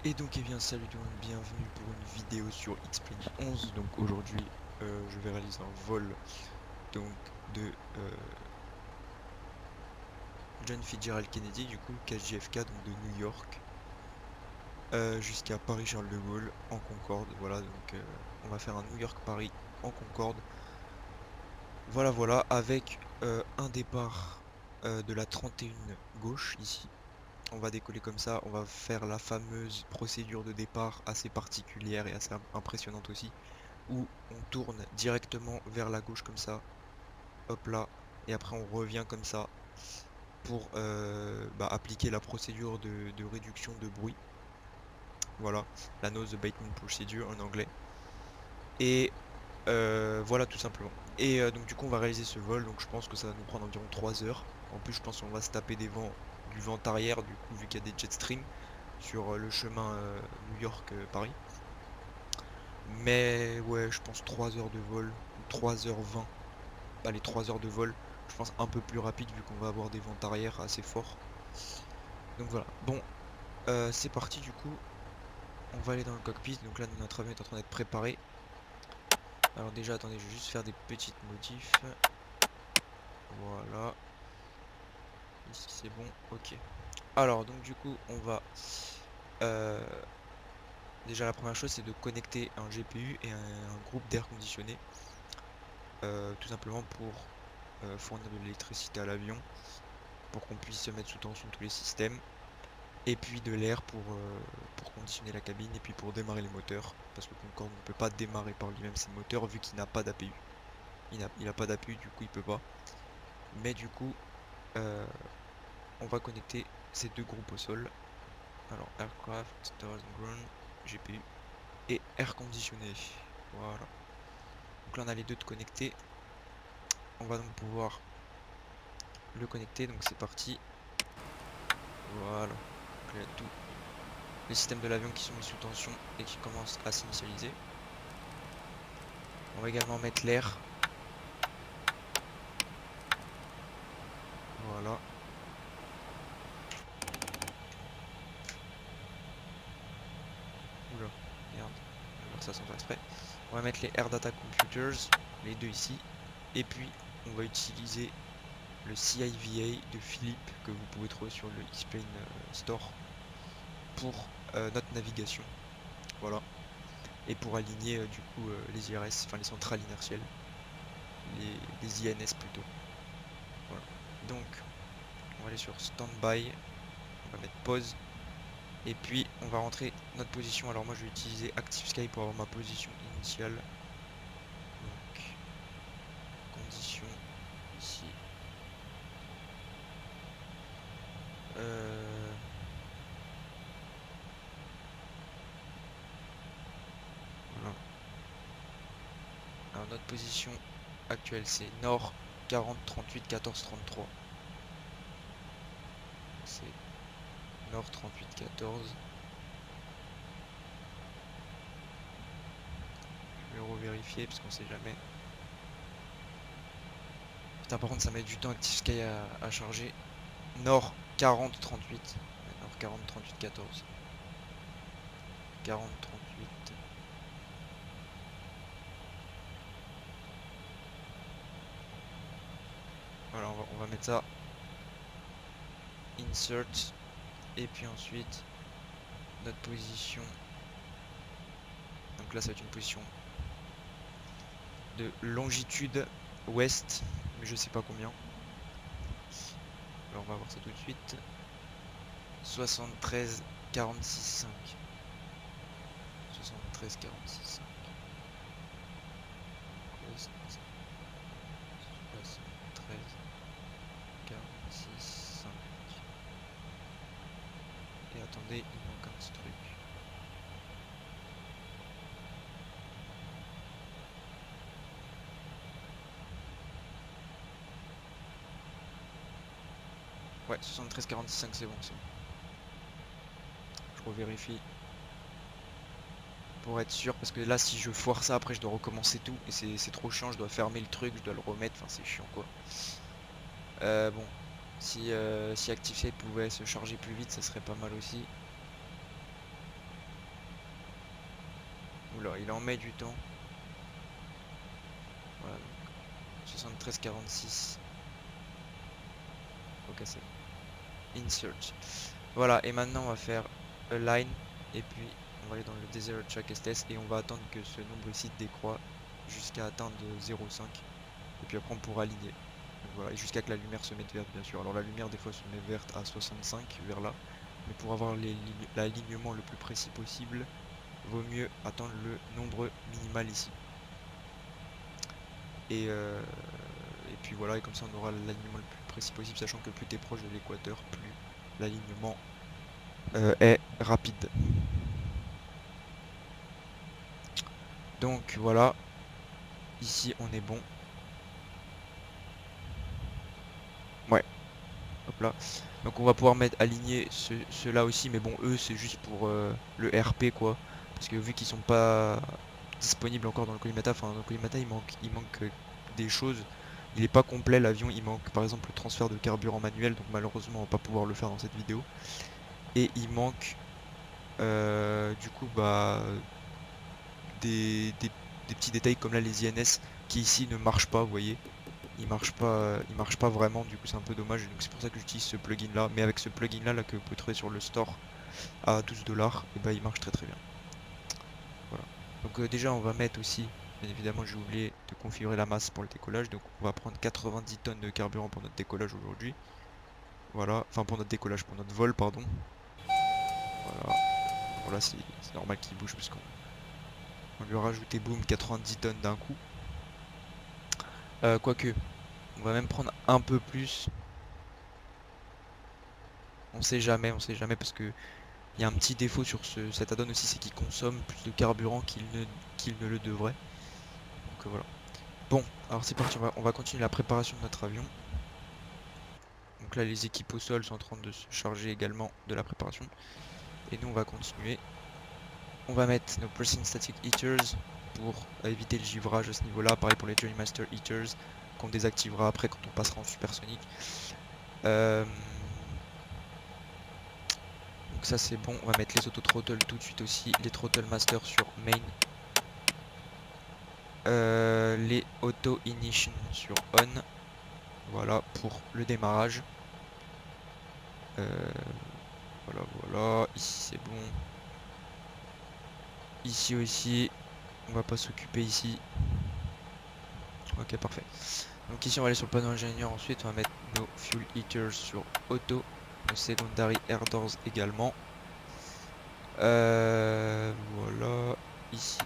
Et donc salut tout le monde, bienvenue pour une vidéo sur X-Plane 11. Donc aujourd'hui je vais réaliser un vol donc de John Fitzgerald Kennedy, du coup KJFK, donc de New York jusqu'à Paris-Charles de Gaulle en Concorde. Voilà, donc on va faire un New York-Paris en Concorde. Voilà, avec un départ de la 31 gauche ici. On va décoller comme ça, on va faire la fameuse procédure de départ assez particulière et assez impressionnante aussi, où on tourne directement vers la gauche comme ça, hop là, et après on revient comme ça pour appliquer la procédure de réduction de bruit. Voilà, la nose abatement procedure en anglais. Et voilà tout simplement. Et donc du coup on va réaliser ce vol, donc je pense que ça va nous prendre environ 3 heures. En plus je pense qu'on va se taper du vent arrière, du coup vu qu'il y a des jet streams sur le chemin New York-Paris. Mais ouais, je pense 3 heures de vol, ou 3h20. Allez, 3 heures de vol, je pense un peu plus rapide vu qu'on va avoir des vents arrière assez forts. Donc voilà. Bon, c'est parti du coup. On va aller dans le cockpit. Donc là, notre avion est en train d'être préparé. Alors déjà, attendez, je vais juste faire des petites modifs. Voilà. Ici, c'est bon. Ok. Alors, donc du coup, on va... euh, déjà, la première chose, c'est de connecter un GPU et un groupe d'air conditionné. Tout simplement pour fournir de l'électricité à l'avion, pour qu'on puisse se mettre sous tension tous les systèmes. Et puis de l'air pour conditionner la cabine et puis pour démarrer les moteurs. Parce que Concorde ne peut pas démarrer par lui-même ses moteurs vu qu'il n'a pas d'APU. Il a pas d'APU, du coup il peut pas. Mais du coup, euh, on va connecter ces deux groupes au sol. Alors Aircraft, Stars and Ground, GPU et air conditionné. Voilà. Donc là on a les deux de connectés. On va donc pouvoir le connecter. Donc c'est parti. Voilà. Donc là, tout les systèmes de l'avion qui sont mis sous tension et qui commencent à s'initialiser. On va également mettre l'air. Voilà. Oula, merde. Je vais faire ça sans faire exprès. On va mettre les Air Data Computers, les deux ici. Et puis, on va utiliser le CIVA de Philippe que vous pouvez trouver sur le X-Plane Store pour notre navigation. Voilà. Et pour aligner du coup les IRS, enfin les centrales inertielles, les INS plutôt. Voilà. Donc, on va aller sur Standby, on va mettre pause. Et puis, on va rentrer notre position. Alors moi, je vais utiliser Active Sky pour avoir ma position initiale. Donc, condition ici. Euh, voilà. Alors notre position actuelle c'est nord 40 38 14 33. C'est nord 38 14. Je vais revérifier parce qu'on sait jamais. Putain, par contre ça met du temps Active Sky à charger. Nord 40 38. Ouais, nord 40 38 14. 40 38. Voilà, on va mettre ça. Insert. Et puis ensuite notre position. Donc là ça va être une position de longitude ouest, mais je sais pas combien. Alors on va voir ça tout de suite. 73 46 5. 73 46 5. Ouest. 73 46 5. Et attendez, il manque un petit truc. Ouais, 73 46 5 c'est bon, c'est bon. Je revérifie pour être sûr parce que là si je foire ça après je dois recommencer tout et c'est trop chiant, je dois fermer le truc, je dois le remettre, enfin c'est chiant quoi. Bon, si ActiveSave pouvait se charger plus vite ça serait pas mal aussi. Oula, il en met du temps. Voilà, donc 73-46. Faut casser. Insert. Voilà, et maintenant on va faire align. Et puis on va aller dans le desert check STS et on va attendre que ce nombre ici décroît jusqu'à atteindre 0,5. Et puis après on pourra aligner. Donc voilà, et jusqu'à que la lumière se mette verte bien sûr. Alors la lumière des fois se met verte à 65 vers là. Mais pour avoir l'alignement le plus précis possible, vaut mieux attendre le nombre minimal ici. Et puis voilà, et comme ça on aura l'alignement le plus précis possible, sachant que plus tu es proche de l'équateur, plus l'alignement est rapide. Donc voilà, ici on est bon. Ouais, hop là. Donc on va pouvoir mettre aligner ceux-là aussi, mais bon, eux c'est juste pour le RP quoi. Parce que vu qu'ils sont pas disponibles encore dans le collimata, enfin dans le collimata il manque des choses. Il est pas complet l'avion, il manque par exemple le transfert de carburant manuel, donc malheureusement on va pas pouvoir le faire dans cette vidéo. Et il manque du coup bah des petits détails comme là les INS qui ici ne marchent pas, vous voyez. Ils marchent pas vraiment, du coup c'est un peu dommage, donc c'est pour ça que j'utilise ce plugin là. Mais avec ce plugin là, que vous pouvez trouver sur le store à 12 $, et bah il marche très très bien. Voilà. Donc déjà on va mettre aussi, bien évidemment j'ai oublié de configurer la masse pour le décollage, donc on va prendre 90 tonnes de carburant pour notre décollage aujourd'hui. Voilà, enfin pour notre décollage, pour notre vol pardon. Voilà, voilà c'est normal qu'il bouge parce qu'on lui a rajouté boum 90 tonnes d'un coup. Quoique, on va même prendre un peu plus. On sait jamais parce que il y a un petit défaut sur cet add-on aussi, c'est qu'il consomme plus de carburant qu'il ne le devrait. Donc voilà. Bon, alors c'est parti, on va continuer la préparation de notre avion. Donc là les équipes au sol sont en train de se charger également de la préparation. Et nous on va continuer. On va mettre nos Pressing Static Heaters pour éviter le givrage à ce niveau-là. Pareil pour les Journeymaster Heaters qu'on désactivera après quand on passera en supersonique. Donc ça c'est bon, on va mettre les auto-throttle tout de suite aussi, les throttle master sur main, les auto-ignition sur on, voilà pour le démarrage. Voilà, voilà, ici c'est bon. Ici aussi, on va pas s'occuper ici. Ok, parfait. Donc ici on va aller sur le panneau ingénieur, ensuite on va mettre nos fuel heaters sur auto, nos secondary air doors également. Voilà, ici.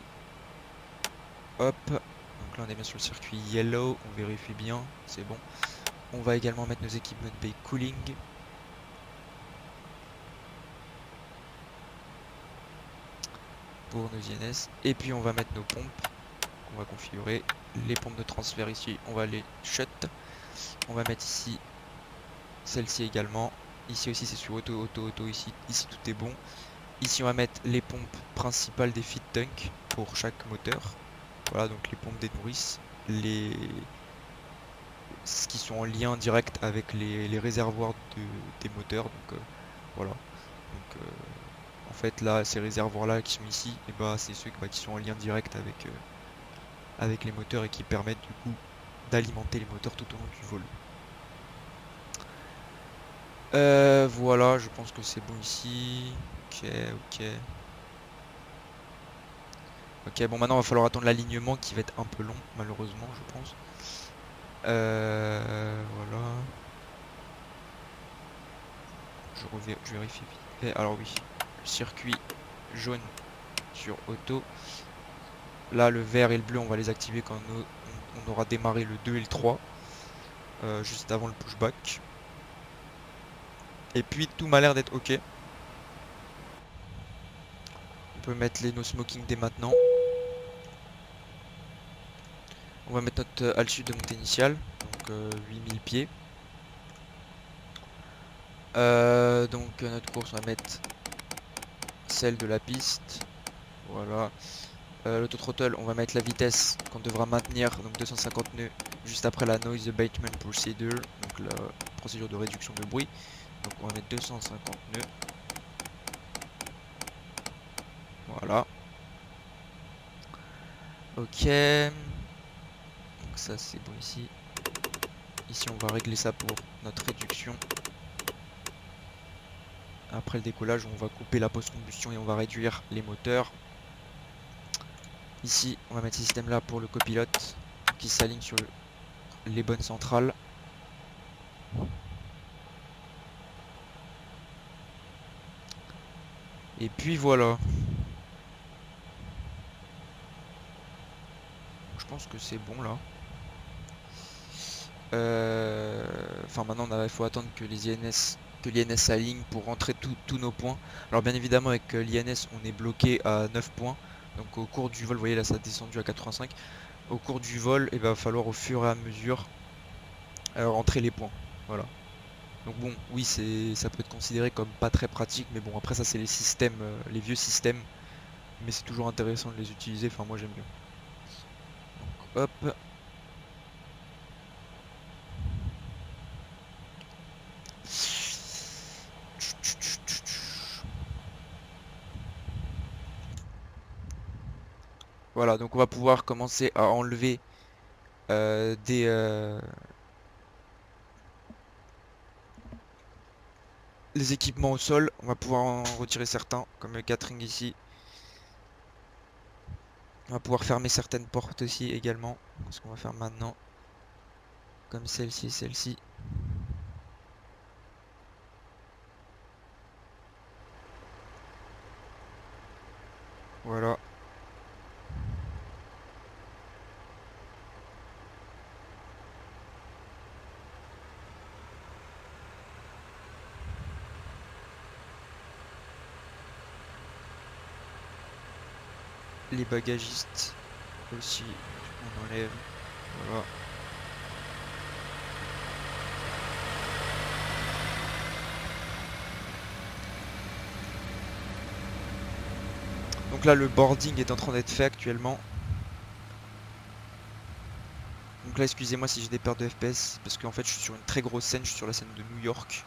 Hop, donc là on est bien sur le circuit yellow, on vérifie bien, c'est bon. On va également mettre nos équipements bay cooling. Pour nos INS. Et puis on va mettre nos pompes. On va configurer les pompes de transfert ici, on va les shut. On va mettre ici celle-ci également. Ici aussi c'est sur auto, auto, auto, ici tout est bon. Ici on va mettre les pompes principales des feed tanks pour chaque moteur. Voilà, donc les pompes des nourrices, ce qui sont en lien direct avec les réservoirs des moteurs. Donc voilà. Donc en fait là ces réservoirs là qui sont ici, et bah c'est ceux qui sont en lien direct avec les moteurs et qui permettent du coup d'alimenter les moteurs tout au long du vol. Voilà, je pense que c'est bon ici. Ok, ok. Ok, bon maintenant il va falloir attendre l'alignement qui va être un peu long, malheureusement je pense. Voilà. Je vérifie vite fait. Alors oui, le circuit jaune sur auto. Là le vert et le bleu on va les activer quand on aura démarré le 2 et le 3. Juste avant le pushback. Et puis tout m'a l'air d'être ok. On peut mettre les no smoking dès maintenant. On va mettre notre altitude de montée initiale, donc 8000 pieds. Donc notre course, on va mettre celle de la piste. Voilà. L'autothrottle, on va mettre la vitesse qu'on devra maintenir, donc 250 nœuds, juste après la noise abatement procedure, donc la procédure de réduction de bruit. Donc on va mettre 250 nœuds. Voilà. Ok. Donc ça c'est bon ici. Ici on va régler ça pour notre réduction. Après le décollage, on va couper la post-combustion et on va réduire les moteurs. Ici, on va mettre ce système là pour le copilote qui s'aligne sur les bonnes centrales. Et puis voilà. Je pense que c'est bon là. Enfin maintenant il faut attendre que l'INS s'aligne pour rentrer tous nos points. Alors bien évidemment avec l'INS on est bloqué à 9 points. Donc au cours du vol, vous voyez là ça a descendu à 85. Au cours du vol, il va falloir au fur et à mesure rentrer les points. Voilà. Donc bon, oui ça peut être considéré comme pas très pratique, mais bon après ça c'est les systèmes, les vieux systèmes. Mais c'est toujours intéressant de les utiliser, enfin moi j'aime bien. Donc hop. Voilà, donc on va pouvoir commencer à enlever les équipements au sol. On va pouvoir en retirer certains, comme le catering ici. On va pouvoir fermer certaines portes aussi également. Ce qu'on va faire maintenant, comme celle-ci et celle-ci. Voilà. Les bagagistes aussi, on enlève. Voilà. Donc là, le boarding est en train d'être fait actuellement. Donc là, excusez-moi si j'ai des pertes de FPS, parce qu'en fait, je suis sur une très grosse scène, je suis sur la scène de New York.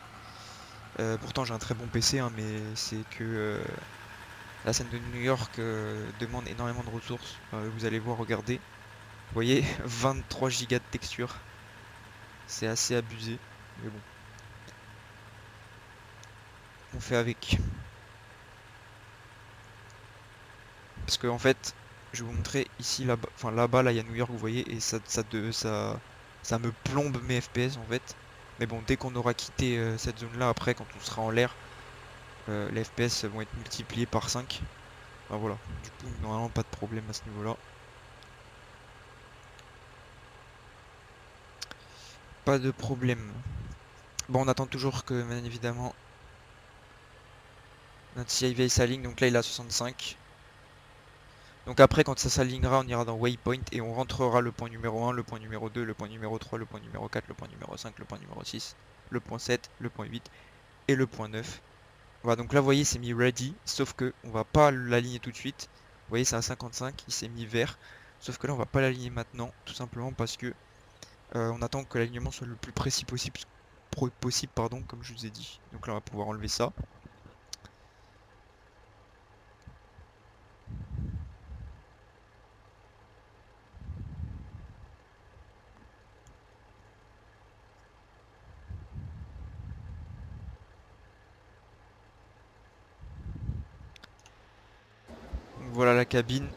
Pourtant, j'ai un très bon PC, hein, mais c'est que la scène de New York demande énormément de ressources. Vous allez voir, regardez. Vous voyez, 23 gigas de texture. C'est assez abusé, mais bon, on fait avec. Parce que en fait, je vais vous montrer ici, là-bas, enfin là-bas, là, il y a New York, vous voyez, et ça me plombe mes FPS en fait. Mais bon, dès qu'on aura quitté cette zone-là, après, quand on sera en l'air, les FPS vont être multipliés par 5. Enfin voilà, du coup, normalement, pas de problème à ce niveau-là. Pas de problème. Bon, on attend toujours que, bien évidemment, notre CIV s'aligne. Donc là, il est à 65. Donc après, quand ça s'alignera, on ira dans Waypoint et on rentrera le point numéro 1, le point numéro 2, le point numéro 3, le point numéro 4, le point numéro 5, le point numéro 6, le point 7, le point 8 et le point 9. Voilà, donc là, vous voyez, c'est mis ready, sauf que on va pas l'aligner tout de suite. Vous voyez, c'est à 55, il s'est mis vert. Sauf que là, on va pas l'aligner maintenant, tout simplement parce que on attend que l'alignement soit le plus précis possible, pardon, comme je vous ai dit. Donc là, on va pouvoir enlever ça. Donc voilà la cabine.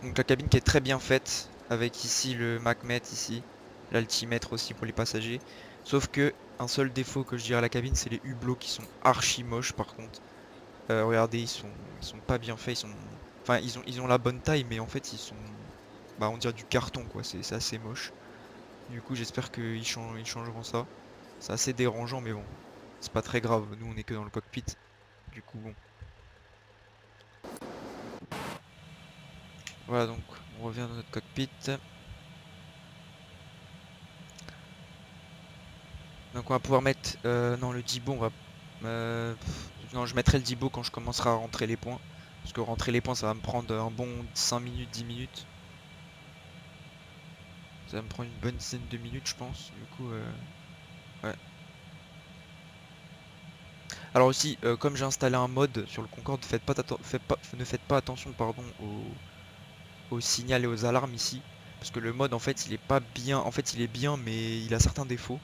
Donc la cabine qui est très bien faite, avec ici le MacMet, ici, l'altimètre aussi pour les passagers. Sauf que un seul défaut que je dirais à la cabine, c'est les hublots qui sont archi moches par contre. Regardez, ils sont pas bien faits, enfin ils ont la bonne taille, mais en fait ils sont, bah on dirait du carton quoi, c'est assez moche. Du coup j'espère ils changeront ça. C'est assez dérangeant, mais bon, c'est pas très grave. Nous on est que dans le cockpit, du coup bon. Voilà donc on revient dans notre cockpit. Donc on va pouvoir mettre... non, le Dibo, on va... non, je mettrai le Dibo quand je commencerai à rentrer les points. Parce que rentrer les points, ça va me prendre un bon 5 minutes, 10 minutes. Ça va me prendre une bonne dizaine de minutes, je pense. Du coup, ouais. Alors aussi, comme j'ai installé un mode sur le Concorde, ne faites pas attention, pardon, au signal et aux alarmes ici. Parce que le mode en fait il est pas bien. En fait il est bien mais il a certains défauts.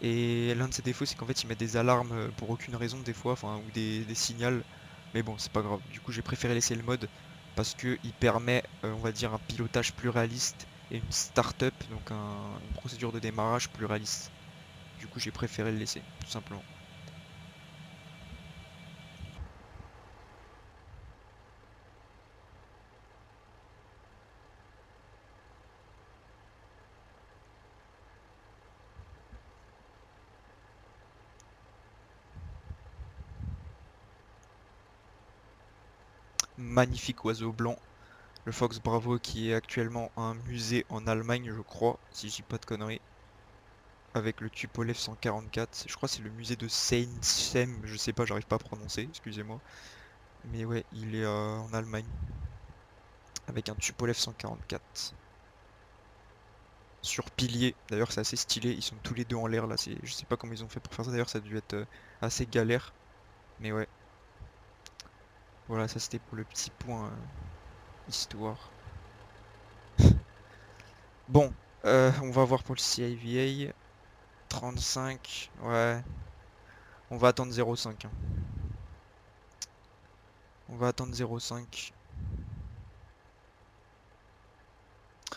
Et l'un de ses défauts c'est qu'en fait il met des alarmes pour aucune raison des fois, enfin ou des signals. Mais bon c'est pas grave. Du coup j'ai préféré laisser le mode parce que il permet on va dire un pilotage plus réaliste et une start-up, donc une procédure de démarrage plus réaliste. Du coup j'ai préféré le laisser, tout simplement. Magnifique oiseau blanc. Le Fox Bravo qui est actuellement un musée en Allemagne, je crois, si je dis pas de conneries, avec le Tupolev 144. Je crois que c'est le musée de Seynsheim, je sais pas, j'arrive pas à prononcer, excusez-moi. Mais ouais, il est en Allemagne, avec un Tupolev 144. Sur pilier, d'ailleurs c'est assez stylé, ils sont tous les deux en l'air là, je sais pas comment ils ont fait pour faire ça, d'ailleurs ça a dû être assez galère. Mais ouais, voilà, ça c'était pour le petit point histoire. Bon, on va voir pour le CIVA. 35, ouais. On va attendre 0,5, hein. On va attendre 0,5.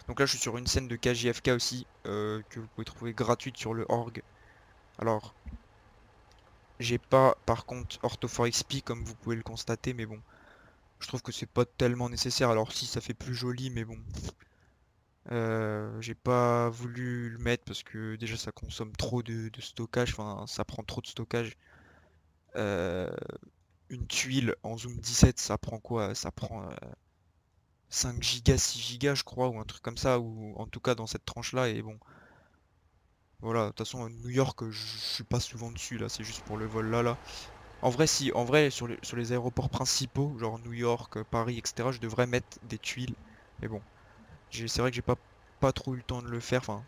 Donc là, je suis sur une scène de KJFK aussi, que vous pouvez trouver gratuite sur le org. Alors, j'ai pas, par contre, Ortho4XP, comme vous pouvez le constater, mais bon, je trouve que c'est pas tellement nécessaire. Alors si, ça fait plus joli, mais bon. J'ai pas voulu le mettre parce que déjà, ça consomme trop de stockage, enfin, ça prend trop de stockage. Euh, une tuile en zoom 17, ça prend quoi? Ça prend 5 gigas, 6 gigas, je crois, ou un truc comme ça, ou en tout cas dans cette tranche-là. Et bon, voilà, de toute façon, New York, je suis pas souvent dessus, là, c'est juste pour le vol là. En vrai, si, en vrai, sur les aéroports principaux, genre New York, Paris, etc., je devrais mettre des tuiles. Mais bon, c'est vrai que j'ai pas trop eu le temps de le faire, enfin,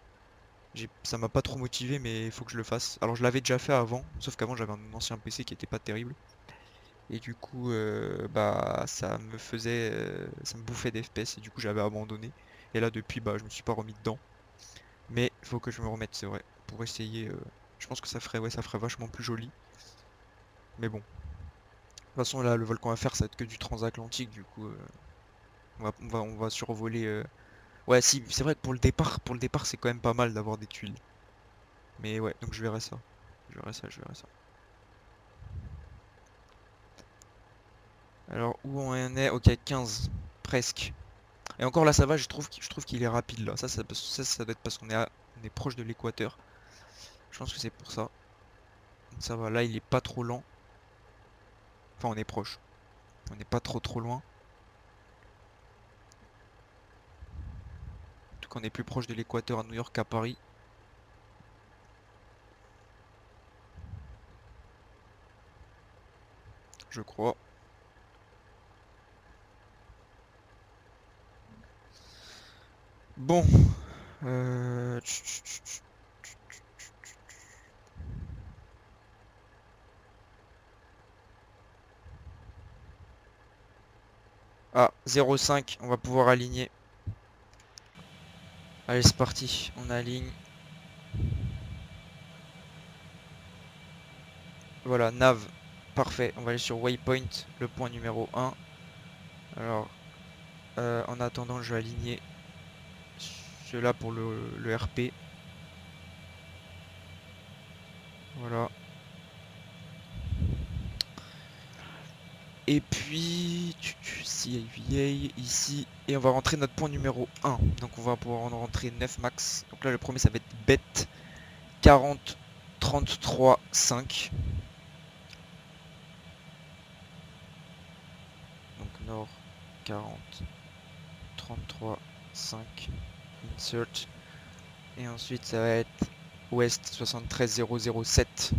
ça m'a pas trop motivé, mais il faut que je le fasse. Alors, je l'avais déjà fait avant, sauf qu'avant, j'avais un ancien PC qui était pas terrible. Et du coup, bah, ça me bouffait des FPS, et du coup, j'avais abandonné. Et là, depuis, bah, je me suis pas remis dedans. Mais il faut que je me remette, c'est vrai, pour essayer. Je pense que ça ferait, ouais, ça ferait vachement plus joli. Mais bon, de toute façon, là, le vol qu'on va faire, ça va être que du transatlantique, du coup, on va survoler. Ouais, si, c'est vrai que pour le départ, c'est quand même pas mal d'avoir des tuiles. Mais ouais, donc je verrai ça. Je verrai ça, je verrai ça. Alors, où on en est? Ok, 15, presque. Et encore là, ça va, je trouve qu'il est rapide là. Ça doit être parce on est proche de l'équateur. Je pense que c'est pour ça. Ça va, là, il est pas trop lent. Enfin, on est proche. On n'est pas trop loin. En tout cas, on est plus proche de l'équateur à New York qu'à Paris. Je crois. Bon. Tch, tch, tch, tch. Ah, 0,5. On va pouvoir aligner. Allez, c'est parti. On aligne. Voilà, nav. Parfait. On va aller sur waypoint, le point numéro 1. Alors, en attendant, je vais aligner cela pour le RP. Voilà. Et puis, CIVA ici. Et on va rentrer notre point numéro 1. Donc on va pouvoir en rentrer 9 max. Donc là, le premier, ça va être bet 40 33 5. Donc nord 40 33 5. Insert. Et ensuite, ça va être ouest 73 007.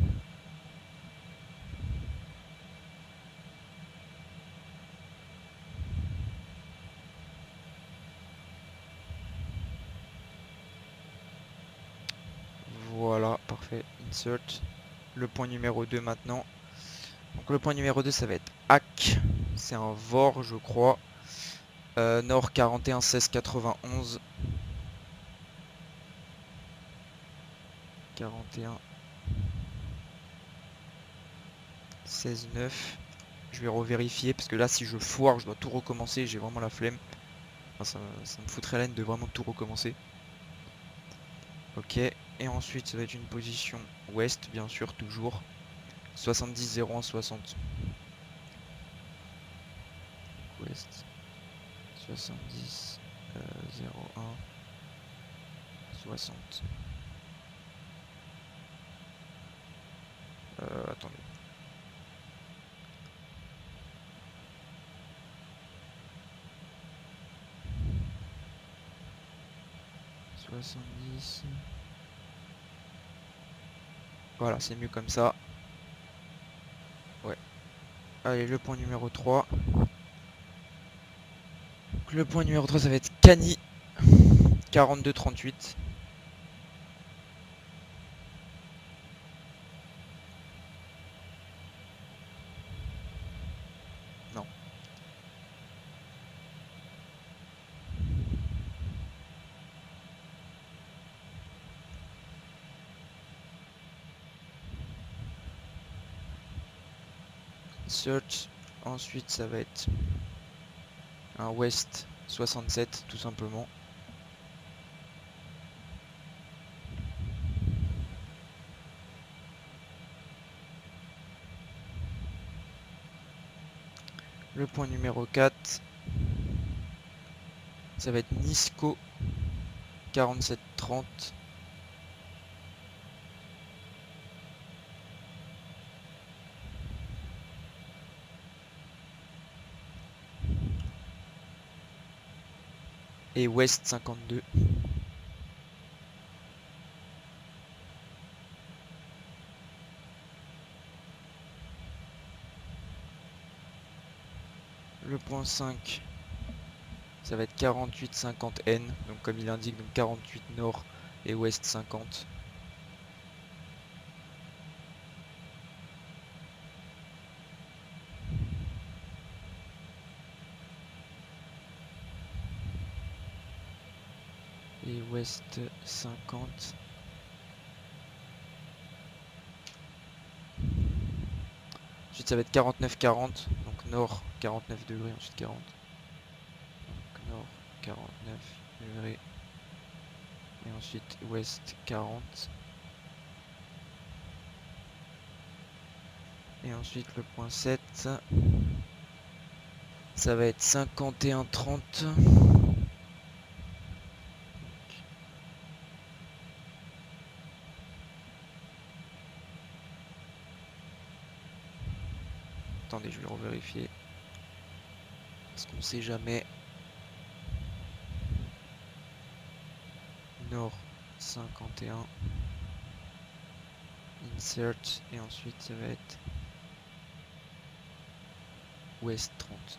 Voilà, parfait. Insert. Le point numéro 2 maintenant. Donc le point numéro 2, ça va être hack. C'est un VOR, je crois. Nord 41 16 91. 41 16 9. Je vais revérifier parce que là si je foire je dois tout recommencer, j'ai vraiment la flemme. Enfin, ça me foutrait la haine de vraiment tout recommencer. Ok, et ensuite ça va être une position ouest bien sûr toujours. 70 01 60. Ouest 70 01 60. Attendez. Voilà, c'est mieux comme ça. Ouais. Allez, le point numéro 3. Donc, le point numéro 3, ça va être Cani. 42-38. Non. Search. Ensuite, ça va être un West 67, tout simplement. Le point numéro 4, ça va être Nisco 47-30. Et West 52. Le point 5, ça va être 48-50N. Donc comme il indique, donc 48 nord et Ouest 50. Et Ouest 50. Ensuite ça va être 49-40. Donc nord 49 degrés, ensuite 40. Donc nord 49 degrés. Et ensuite Ouest 40. Et ensuite le point 7, ça va être 51-30. Attendez, je vais revérifier. Parce qu'on sait jamais. Nord 51. Insert. Et ensuite ça va être Ouest 30.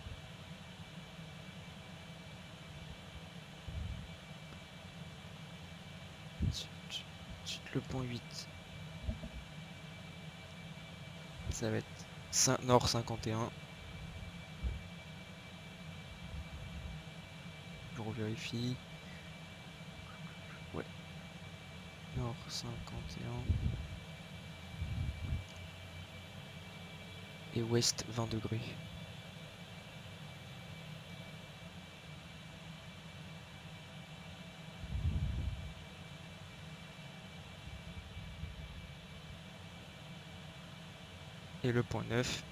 Ensuite le point 8. Ça va être Nord 51. Je revérifie. Ouais. Nord 51. Et Ouest 20 degrés. Et le point 9.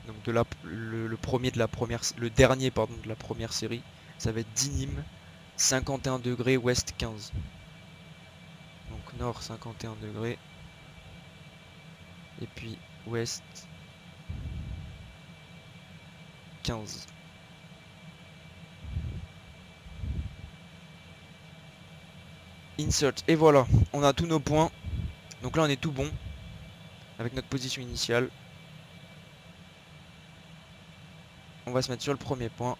Donc le premier de la première, le dernier pardon de la première série, ça va être Dinim, 51 degrés, Ouest 15. Donc Nord 51 degrés. Et puis Ouest 15. Insert. Et voilà, on a tous nos points. Donc là on est tout bon avec notre position initiale. On va se mettre sur le premier point.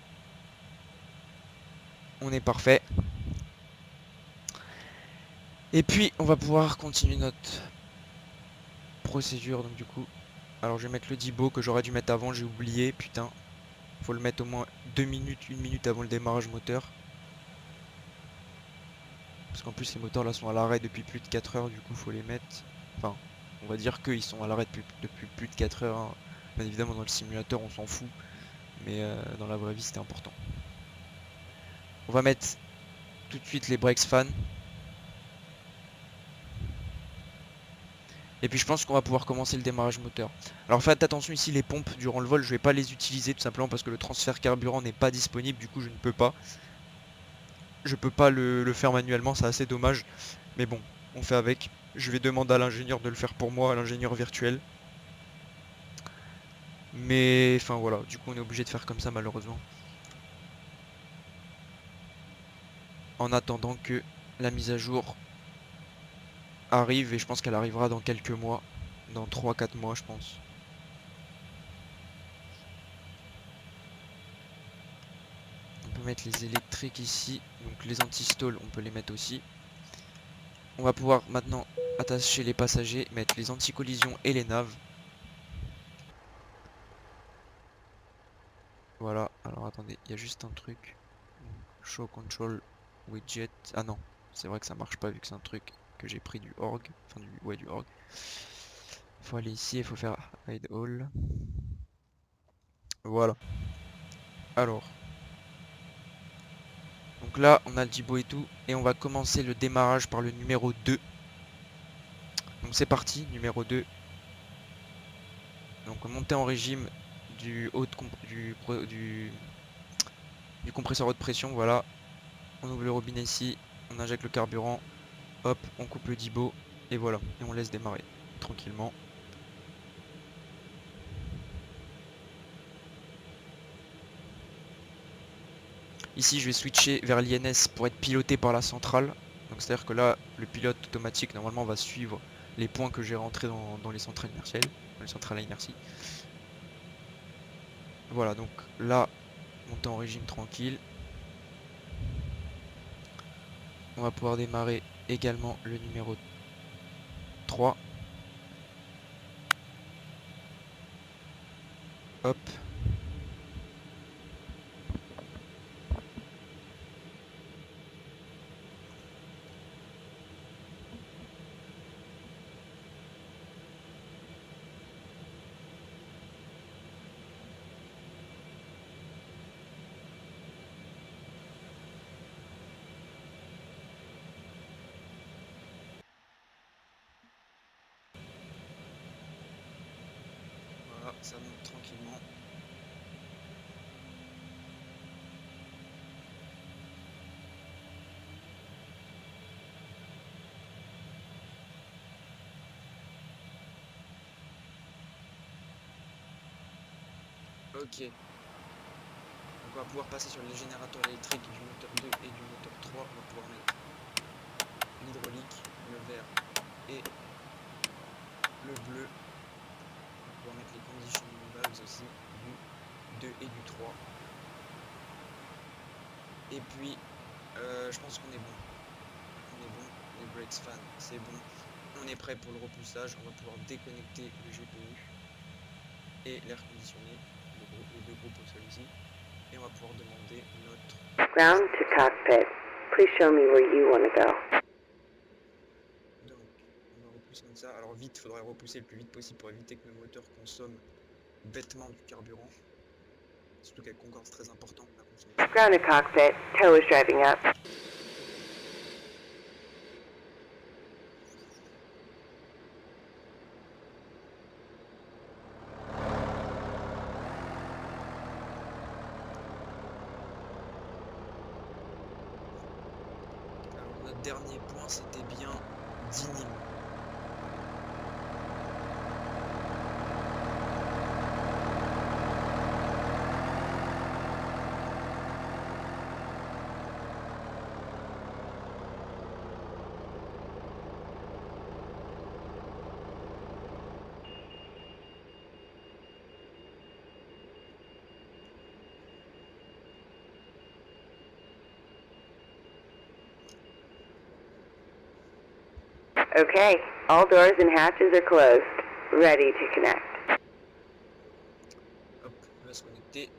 On est parfait. Et puis on va pouvoir continuer notre procédure. Donc du coup, alors je vais mettre le Dibo que j'aurais dû mettre avant, j'ai oublié, putain. Faut le mettre au moins 2 minutes, 1 minute avant le démarrage moteur. Parce qu'en plus les moteurs là sont à l'arrêt depuis plus de 4 heures, du coup faut les mettre. Enfin, on va dire qu'ils sont à l'arrêt depuis plus de 4 heures. Hein. Bien évidemment dans le simulateur on s'en fout. Mais dans la vraie vie c'était important. On va mettre tout de suite les brakes fan. Et puis je pense qu'on va pouvoir commencer le démarrage moteur. Alors faites attention ici, les pompes durant le vol, je vais pas les utiliser tout simplement parce que le transfert carburant n'est pas disponible, du coup je ne peux pas. Je peux pas le faire manuellement, c'est assez dommage. Mais bon, on fait avec. Je vais demander à l'ingénieur de le faire pour moi, à l'ingénieur virtuel. Mais enfin voilà, du coup on est obligé de faire comme ça malheureusement. En attendant que la mise à jour arrive, et je pense qu'elle arrivera dans quelques mois. Dans 3-4 mois je pense. On peut mettre les électriques ici. Donc les anti-stall, on peut les mettre aussi. On va pouvoir maintenant attacher les passagers, mettre les anti-collisions et les naves. Voilà, alors attendez, il y a juste un truc. Show control widget. Ah non, c'est vrai que ça marche pas vu que c'est un truc que j'ai pris du org. Enfin du org. Faut aller ici, il faut faire hide all. Voilà. Alors. Donc là, on a le Jibo et tout. Et on va commencer le démarrage par le numéro 2. Donc c'est parti, numéro 2. Donc monter en régime du du compresseur haute pression, voilà. On ouvre le robinet ici, on injecte le carburant, hop, on coupe le Dibo, et voilà, et on laisse démarrer tranquillement. Ici, je vais switcher vers l'INS pour être piloté par la centrale. Donc c'est-à-dire que là, le pilote automatique, normalement, va suivre les points que j'ai rentrés dans les centrales inertielles, dans les centrales à inertie. Voilà, donc là, monter en régime tranquille. On va pouvoir démarrer également le numéro 3. Hop. Voilà, ça monte tranquillement. Ok. On va pouvoir passer sur les générateurs électriques du moteur 2 et du moteur 3. On va pouvoir mettre l'hydraulique, le vert et le bleu. On va pouvoir mettre les conditioning valves aussi du 2 et du 3. Et puis, je pense qu'on est bon. On est bon. Les brakes fan, c'est bon. On est prêt pour le repoussage. On va pouvoir déconnecter le GPU et l'air conditionné, les deux groupes au celui-ci. Et on va pouvoir demander notre ground to cockpit. Please show me where you want to go. Donc, on va repousser comme ça. Alors vite, il faudrait repousser le plus vite possible pour éviter que le moteur consomme bêtement du carburant. Surtout qu'avec Concorde, c'est très important la consommation. Ground to cockpit. Tow is driving up. Alors notre dernier point, c'était bien 10 nîmes. Okay, all doors and hatches are closed. Ready to connect. Hop, on va se connecter.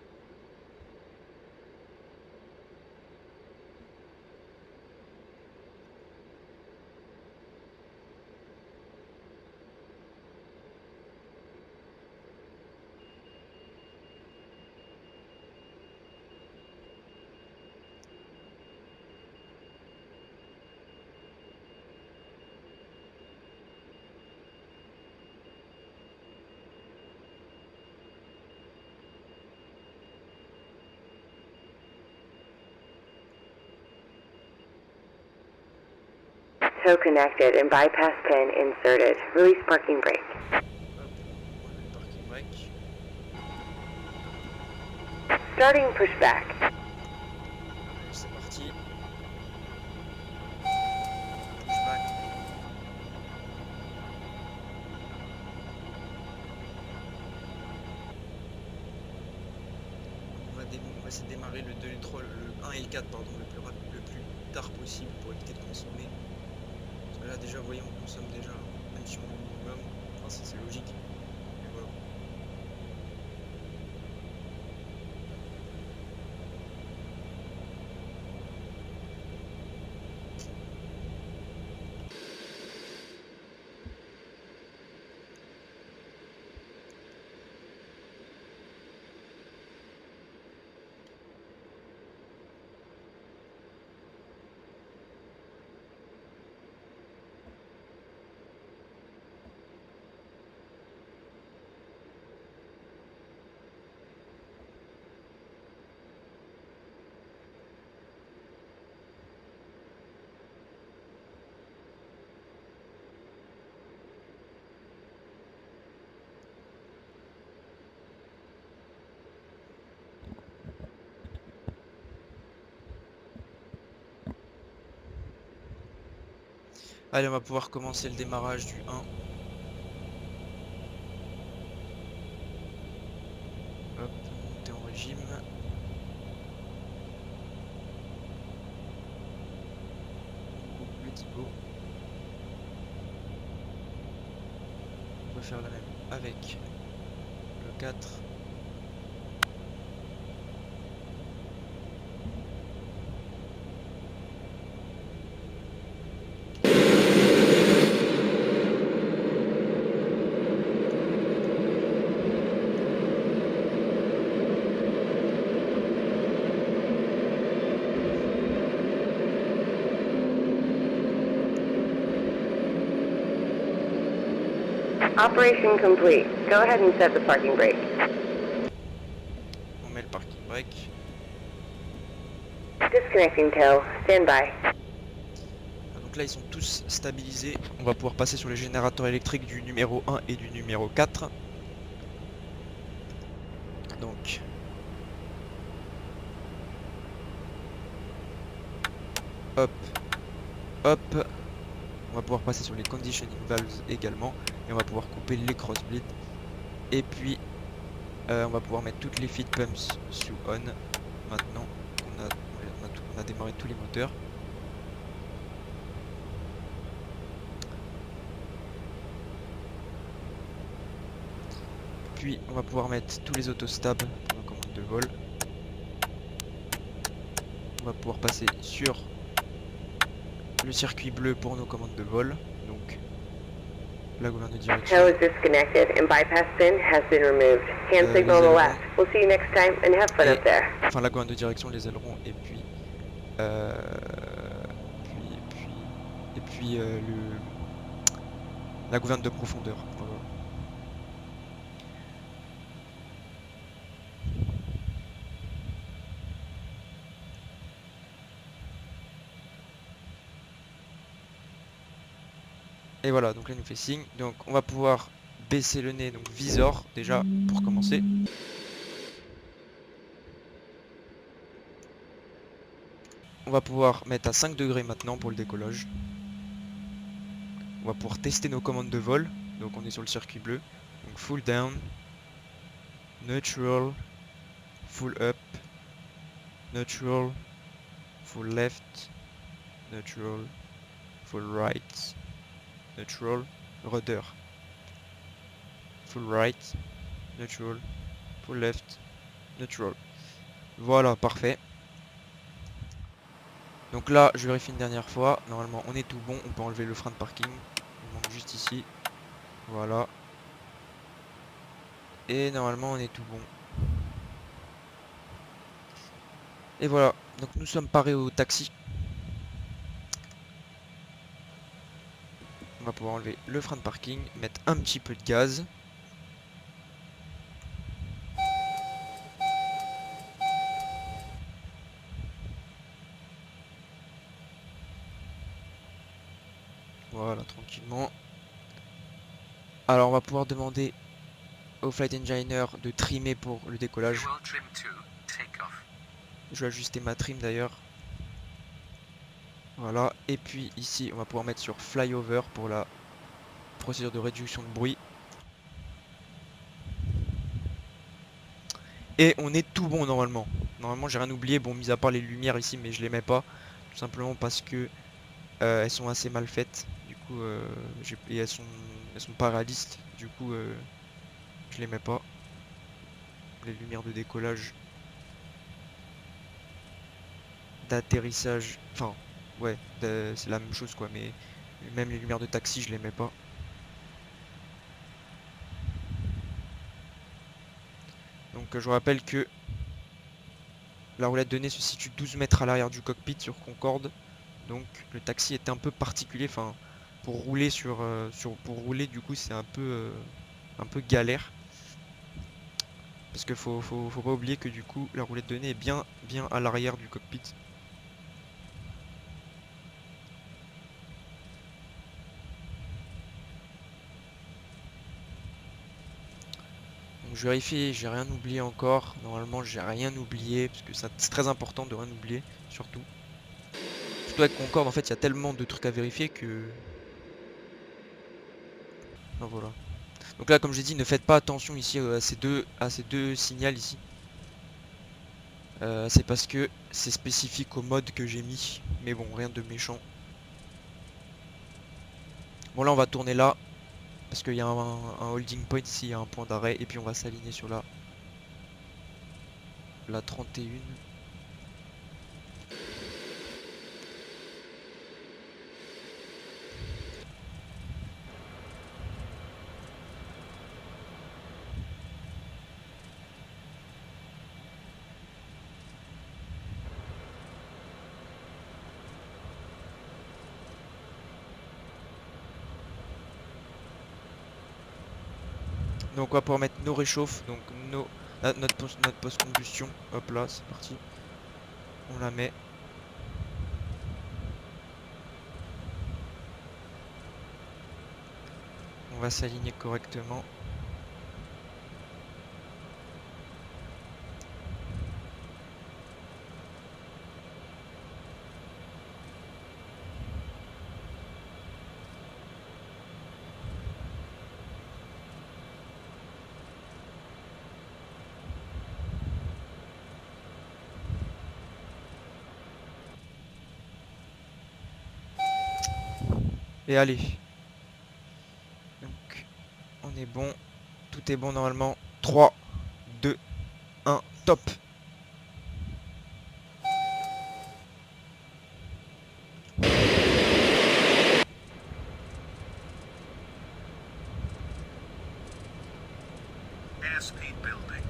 Tow connected and bypass pin inserted. Release parking brake. Hop, on met le parking brake. Starting pushback. Allez, c'est parti. Pushback. On va essayer de démarrer le 2 et le 3, le 1 et le 4 pardon, le plus tard possible pour éviter de consommer. Parce que là déjà vous voyez on consomme déjà, même si on est au minimum, enfin c'est logique. Mais voilà. Allez, on va pouvoir commencer le démarrage du 1. Hop, monter en régime. Go, petit go. On va faire la même avec le 4. Operation complete. Go ahead and set the parking brake. On met le parking brake. Disconnecting tow. Stand by. Donc là ils sont tous stabilisés. On va pouvoir passer sur les générateurs électriques du numéro 1 et du numéro 4. Donc hop, hop. On va pouvoir passer sur les conditioning valves également. Et on va pouvoir couper les crossblades. Et puis on va pouvoir mettre toutes les feed pumps sous on. Maintenant on a démarré tous les moteurs. Puis on va pouvoir mettre tous les autostabs pour nos commandes de vol. On va pouvoir passer sur le circuit bleu pour nos commandes de vol. Donc la gouverne de direction. Tow is disconnected and bypass pin has been removed. Hand signal on the left. We'll see you next time and have fun up there. Enfin la gouverne de direction, les ailerons et puis la gouverne de profondeur. Voilà. Et voilà, donc là il nous fait signe. Donc on va pouvoir baisser le nez, donc visor déjà pour commencer. On va pouvoir mettre à 5 degrés maintenant pour le décollage. On va pouvoir tester nos commandes de vol. Donc on est sur le circuit bleu. Donc full down, neutral, full up, neutral, full left, neutral, full right, neutral, rudder. Full right, neutral, full left, neutral. Voilà, parfait. Donc là, je vérifie une dernière fois. Normalement, on est tout bon. On peut enlever le frein de parking. Il manque juste ici. Voilà. Et normalement, on est tout bon. Et voilà. Donc nous sommes parés au taxi. On va pouvoir enlever le frein de parking. Mettre un petit peu de gaz. Voilà, tranquillement. Alors on va pouvoir demander au flight engineer de trimer pour le décollage. Je vais ajuster ma trim d'ailleurs. Voilà, et puis ici on va pouvoir mettre sur flyover pour la procédure de réduction de bruit. Et on est tout bon normalement. Normalement j'ai rien oublié, bon mis à part les lumières ici, mais je les mets pas. Tout simplement parce que elles sont assez mal faites. Du coup et elles sont pas réalistes. Du coup je les mets pas. Les lumières de décollage, d'atterrissage, enfin ouais c'est la même chose quoi, mais même les lumières de taxi je les mets pas. Donc je vous rappelle que la roulette de nez se situe 12 mètres à l'arrière du cockpit sur Concorde. Donc le taxi est un peu particulier, enfin pour rouler pour rouler du coup c'est un peu galère. Parce que faut pas oublier que du coup la roulette de nez est bien à l'arrière du cockpit. Donc je vérifie, j'ai rien oublié encore. Normalement j'ai rien oublié, parce que c'est très important de rien oublier, surtout. Surtout avec Concorde en fait il y a tellement de trucs à vérifier que... Enfin, voilà. Donc là comme j'ai dit, ne faites pas attention ici à ces deux signaux ici. C'est parce que c'est spécifique au mode que j'ai mis. Mais bon, rien de méchant. Bon là on va tourner là. Parce qu'il y a un holding point ici, il y a un point d'arrêt. Et puis on va s'aligner sur la 31. Donc on va pouvoir mettre nos réchauffes. Donc notre post-combustion. Hop là, c'est parti. On la met. On va s'aligner correctement. Et allez. Donc on est bon. Tout est bon normalement. 3, 2, 1, top. Airspeed building.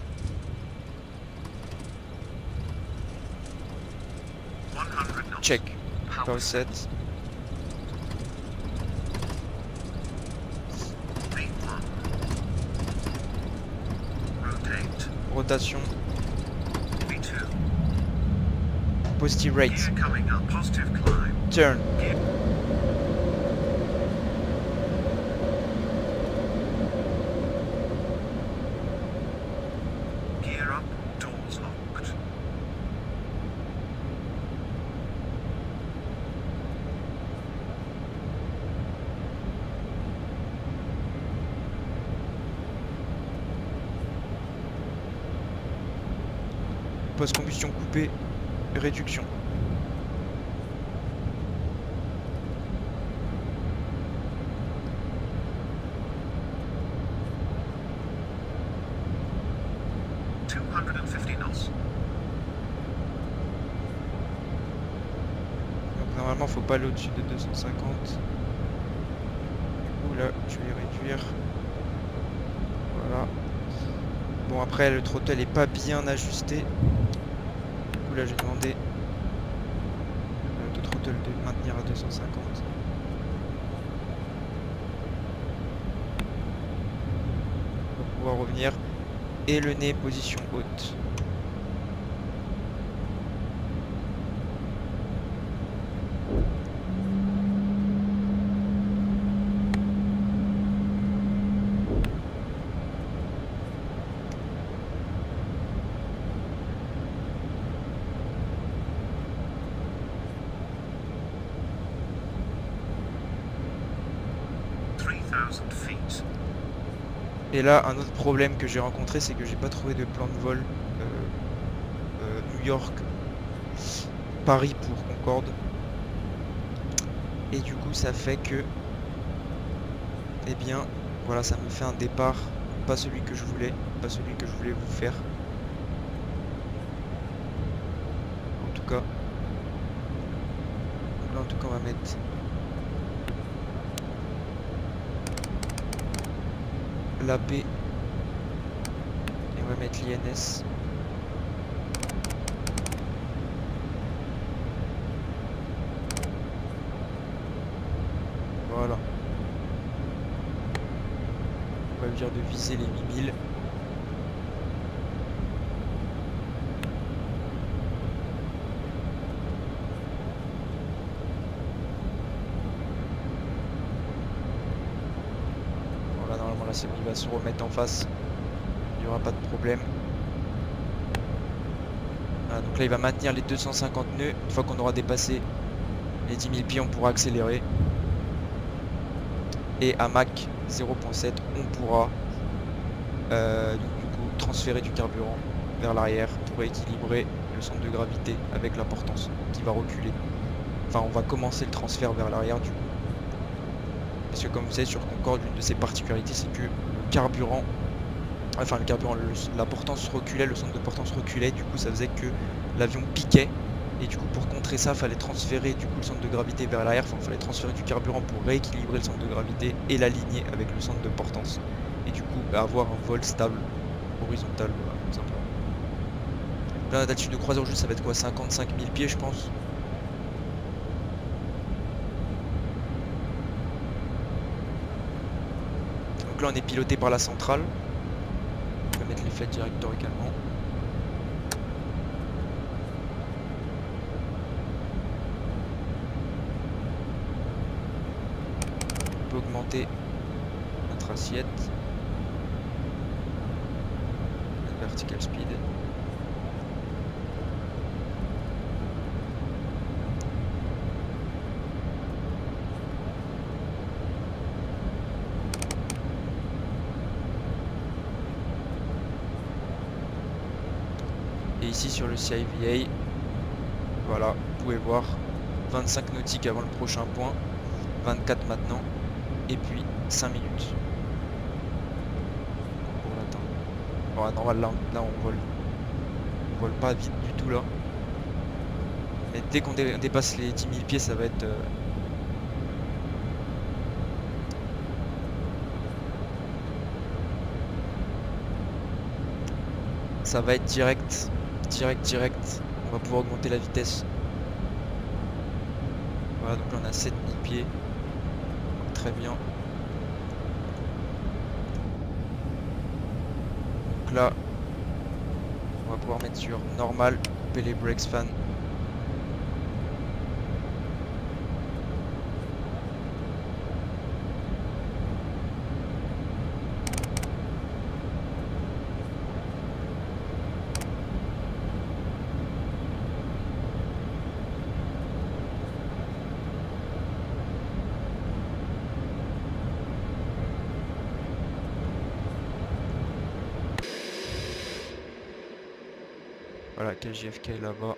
100 knots. Check. Power Power set. set. V1. Rotate. Rotation. V2. Positive rate. Gear coming up. Positive climb. Turn. Gear. Gear up. Doors locked. Post-combustion coupée. Réduction. Donc normalement faut pas aller au-dessus de 250. Du coup là je vais réduire. Voilà. Bon après le throttle est pas bien ajusté. Du coup là j'ai demandé au throttle de maintenir à 250. Pour pouvoir revenir. Et le nez position haute. feet. Et là, un autre problème que j'ai rencontré, c'est que j'ai pas trouvé de plan de vol New York, Paris pour Concorde. Et du coup, ça fait que, eh bien, voilà, ça me fait un départ, pas celui que je voulais, pas celui que je voulais vous faire. En tout cas. Donc là, en tout cas, on va mettre l'AP et on va mettre l'INS. Voilà. On va lui dire de viser les 8000. Voilà, normalement là c'est bon, il va se remettre en face. Il n'y aura pas de problème. Voilà, donc là il va maintenir les 250 nœuds. Une fois qu'on aura dépassé les 10 000 pieds, on pourra accélérer. Et à Mach 0.7, on pourra donc, du coup transférer du carburant vers l'arrière pour équilibrer le centre de gravité avec la portance qui va reculer. Enfin, on va commencer le transfert vers l'arrière du coup. Parce que comme vous savez, sur Concorde, une de ses particularités, c'est que le carburant, la portance reculait, le centre de portance reculait, du coup ça faisait que l'avion piquait. Et du coup, pour contrer ça, il fallait transférer du coup le centre de gravité vers l'arrière. Enfin, il fallait transférer du carburant pour rééquilibrer le centre de gravité et l'aligner avec le centre de portance. Et du coup, avoir un vol stable, horizontal, voilà, tout simplement. Là, la d'altitude de croisière juste, ça va être quoi, 55 000 pieds, je pense. Donc là, on est piloté par la centrale. On va mettre les flight directors également. On peut augmenter notre assiette. Notre vertical speed. Et ici sur le CIVA, voilà, vous pouvez voir 25 nautiques avant le prochain point, 24 maintenant, et puis 5 minutes pour l'atteindre. Bon, normal, là on vole pas vite du tout là. Mais dès qu'on dépasse les 10 000 pieds, ça va être direct. On va pouvoir augmenter la vitesse. Voilà, donc là on a 7000 pieds. Très bien. Donc là, on va pouvoir mettre sur normal, couper les brakes fan. Voilà, KJFK est là-bas.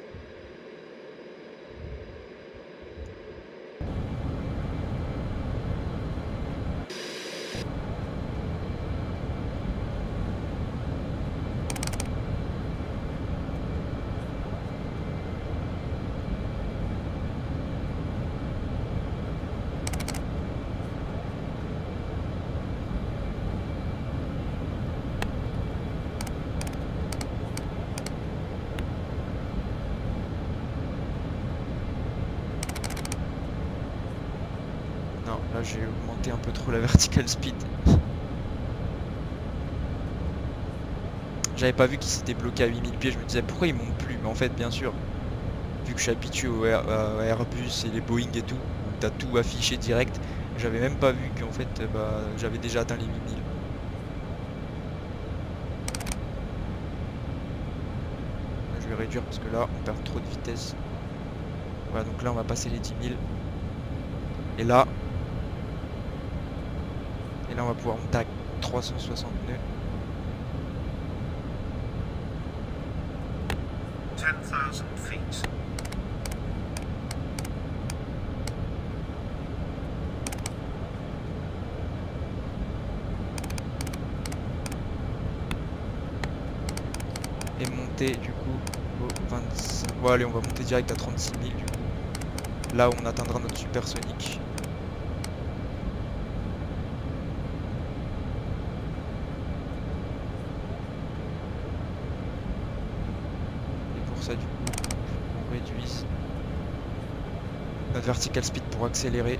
Non, là j'ai augmenté un peu trop la vertical speed. J'avais pas vu qu'il s'était bloqué à 8000 pieds, je me disais pourquoi il monte plus, mais en fait bien sûr, vu que je suis habitué à Airbus et les Boeing et tout, où t'as tout affiché direct, j'avais même pas vu qu'en fait j'avais déjà atteint les 8000. Là, je vais réduire parce que là on perd trop de vitesse. Voilà, donc là on va passer les 10 000. Et là, là, on va pouvoir monter à 360 nœuds. 10,000 feet. Et monter du coup au 25. Bon, allez, on va monter direct à 36 000 du coup. Là où on atteindra notre supersonique. Et pour ça, du coup, on réduise notre vertical speed pour accélérer.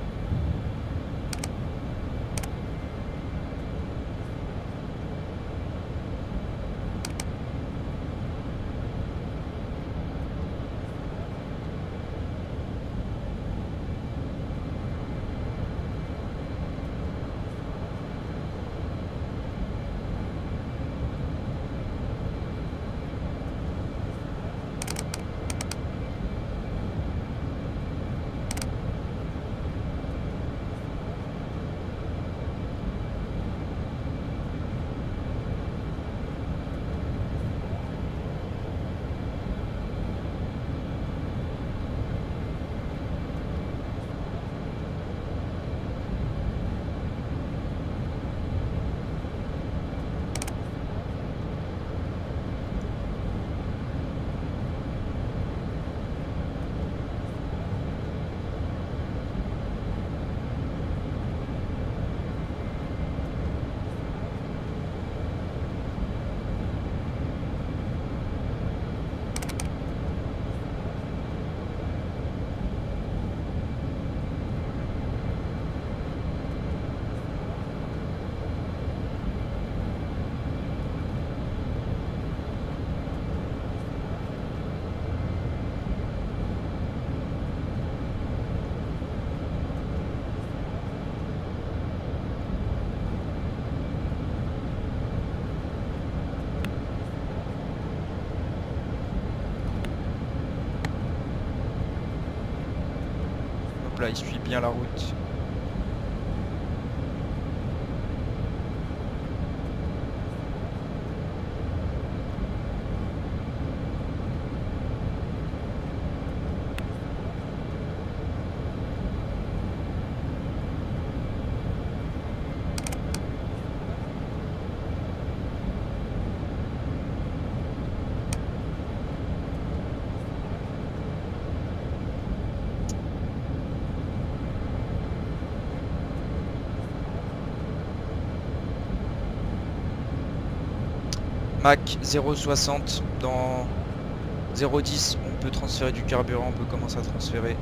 Hop là, il suit bien la route. Mach 0,60 dans 0,10 on peut transférer du carburant, on peut commencer à transférer.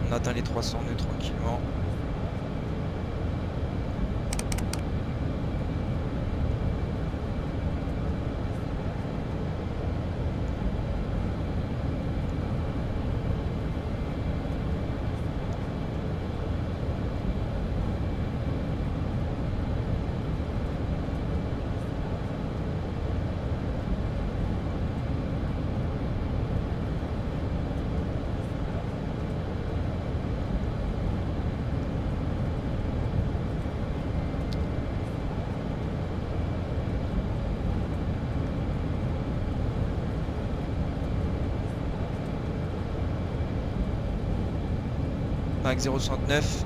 On atteint les 300 nœuds tranquillement. Mach 0,69.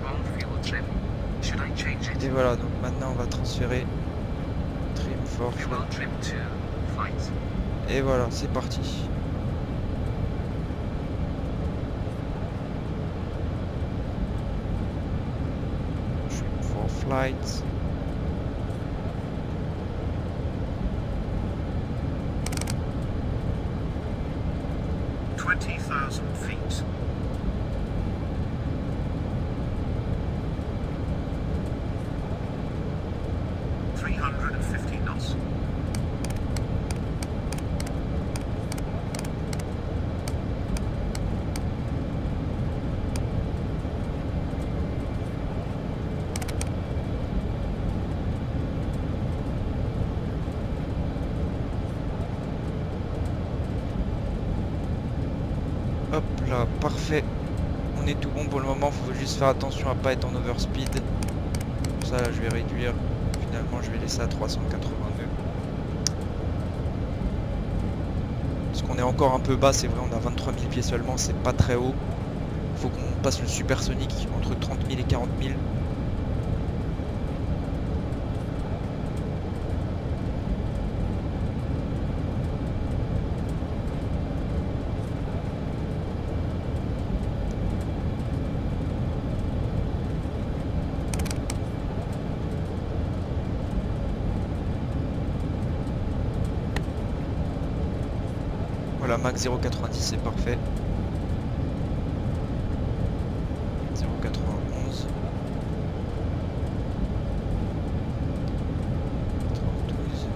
Wrong fuel trim. Should I change it? Et voilà, donc maintenant on va transférer trim for Fuel flight. trim to flight. Et voilà, c'est parti. Trim for flight. Feet. $350 knots. Hop là, parfait. On est tout bon pour le moment, faut juste faire attention à pas être en overspeed. Pour ça là, je vais réduire. Finalement je vais laisser à 382. Parce qu'on est encore un peu bas, c'est vrai, on a 23 000 pieds seulement, c'est pas très haut. Faut qu'on passe le supersonique entre 30 000 et 40 000. Voilà, max 0,90 c'est parfait. 0,91. 92.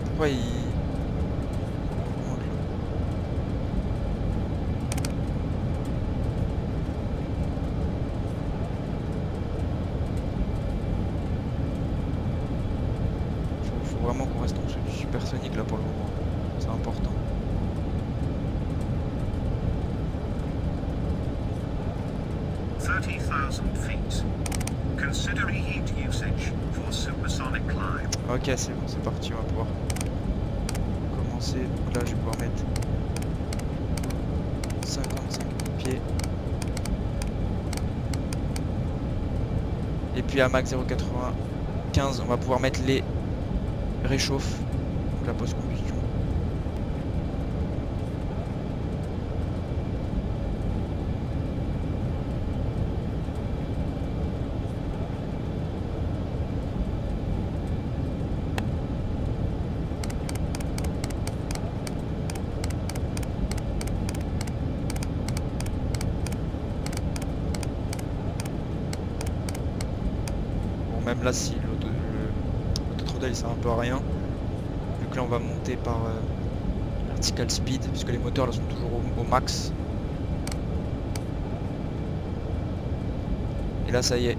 Pourquoi il augmente là? Faut vraiment qu'on reste en dessous du supersonique là pour le moment. C'est important. feet. Consider heat usage for supersonic climb. Ok, c'est bon, c'est parti, on va pouvoir commencer. Donc là, je vais pouvoir mettre 55 000 pieds. Et puis à max 0,95, on va pouvoir mettre les réchauffes, donc la post-combustion. Même là, si l'autothrottle il sert un peu à rien, vu que là on va monter par vertical speed, puisque les moteurs là sont toujours au max. Et là, ça y est,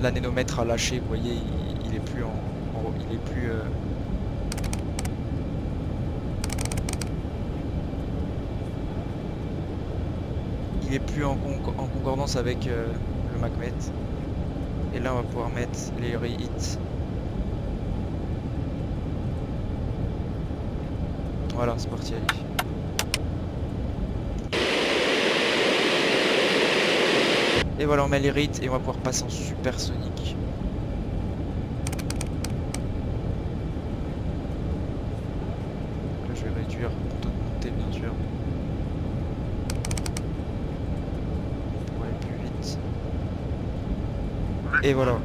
l'anémomètre a lâché, vous voyez, il est plus il est plus il est plus en concordance avec le MACmètre. Et là, on va pouvoir mettre les reheats. Voilà, c'est parti, allez. Et voilà, on met les reheats et on va pouvoir passer en supersonique. Là, je vais réduire le taux de montée, bien sûr. Pour aller plus vite. Et voilà.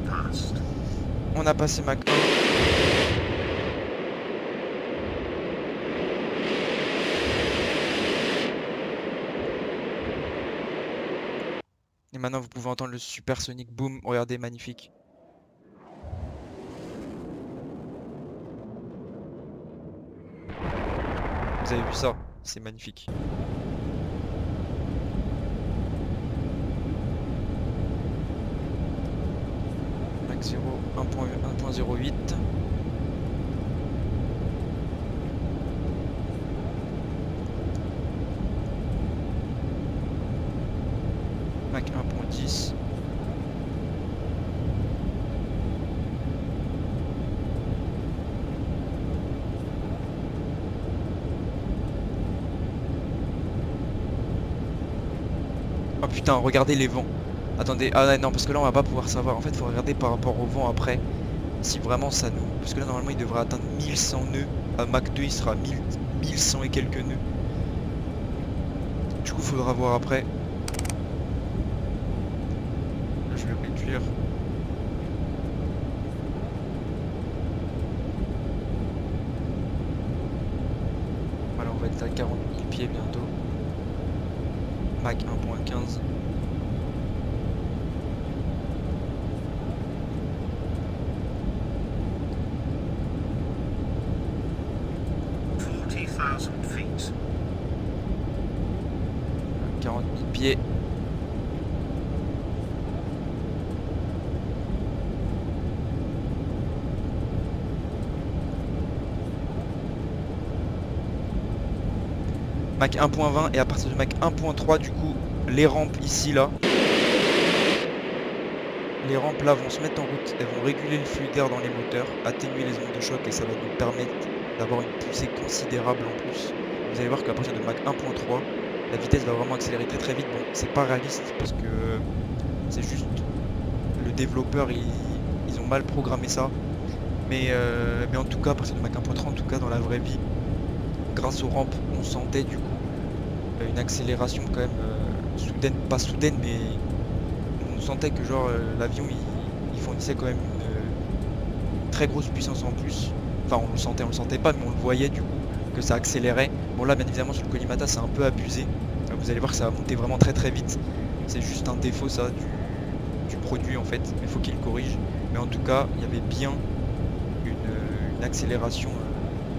On a passé Mach 1. Et maintenant vous pouvez entendre le supersonique boom. Regardez, magnifique. Vous avez vu ça? C'est magnifique. Max 0, 1.08. Mach 1.10. Oh putain, regardez les vents. Attendez, ah ouais, non, parce que là on va pas pouvoir savoir. En fait, faut regarder par rapport au vent après. Si vraiment ça nous... Parce que là normalement il devrait atteindre 1100 nœuds. À Mach 2 il sera 1100 et quelques nœuds. Du coup faudra voir après. Là je vais réduire. Voilà, on va être à 40 000 pieds bientôt. Mach 1.15. Feet. 40 000 pieds. Mach 1.20 et à partir de Mach 1.3 du coup les rampes ici là. Les rampes là vont se mettre en route, elles vont réguler le flux d'air dans les moteurs, atténuer les ondes de choc et ça va nous permettre d'avoir une poussée considérable en plus. Vous allez voir qu'à partir de Mach 1.3, la vitesse va vraiment accélérer très très vite. Bon, c'est pas réaliste parce que c'est juste le développeur, ils ont mal programmé ça. Mais en tout cas, à partir de Mach 1.3, en tout cas dans la vraie vie, grâce aux rampes, on sentait du coup une accélération quand même soudaine, pas soudaine, mais on sentait que genre l'avion il fournissait quand même une très grosse puissance en plus. Enfin on le sentait pas, mais on le voyait du coup que ça accélérait. Bon là bien évidemment sur le Collimata c'est un peu abusé. Vous allez voir que ça va monter vraiment très très vite. C'est juste un défaut ça du produit en fait, mais il faut qu'il le corrige. Mais en tout cas il y avait bien une accélération,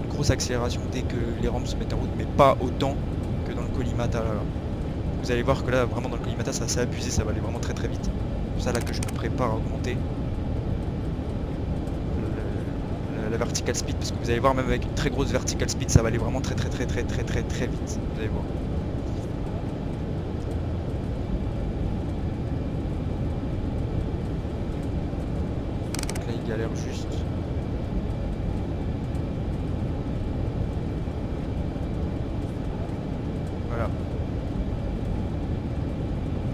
une grosse accélération dès que les rampes se mettent en route, mais pas autant que dans le Collimata là. Vous allez voir que là vraiment dans le Collimata c'est assez abusé, ça va aller vraiment très très vite. C'est ça là que je me prépare à augmenter la vertical speed, parce que vous allez voir même avec une très grosse vertical speed ça va aller vraiment très très très très très très très vite. Vous allez voir. Donc là il galère juste. Voilà.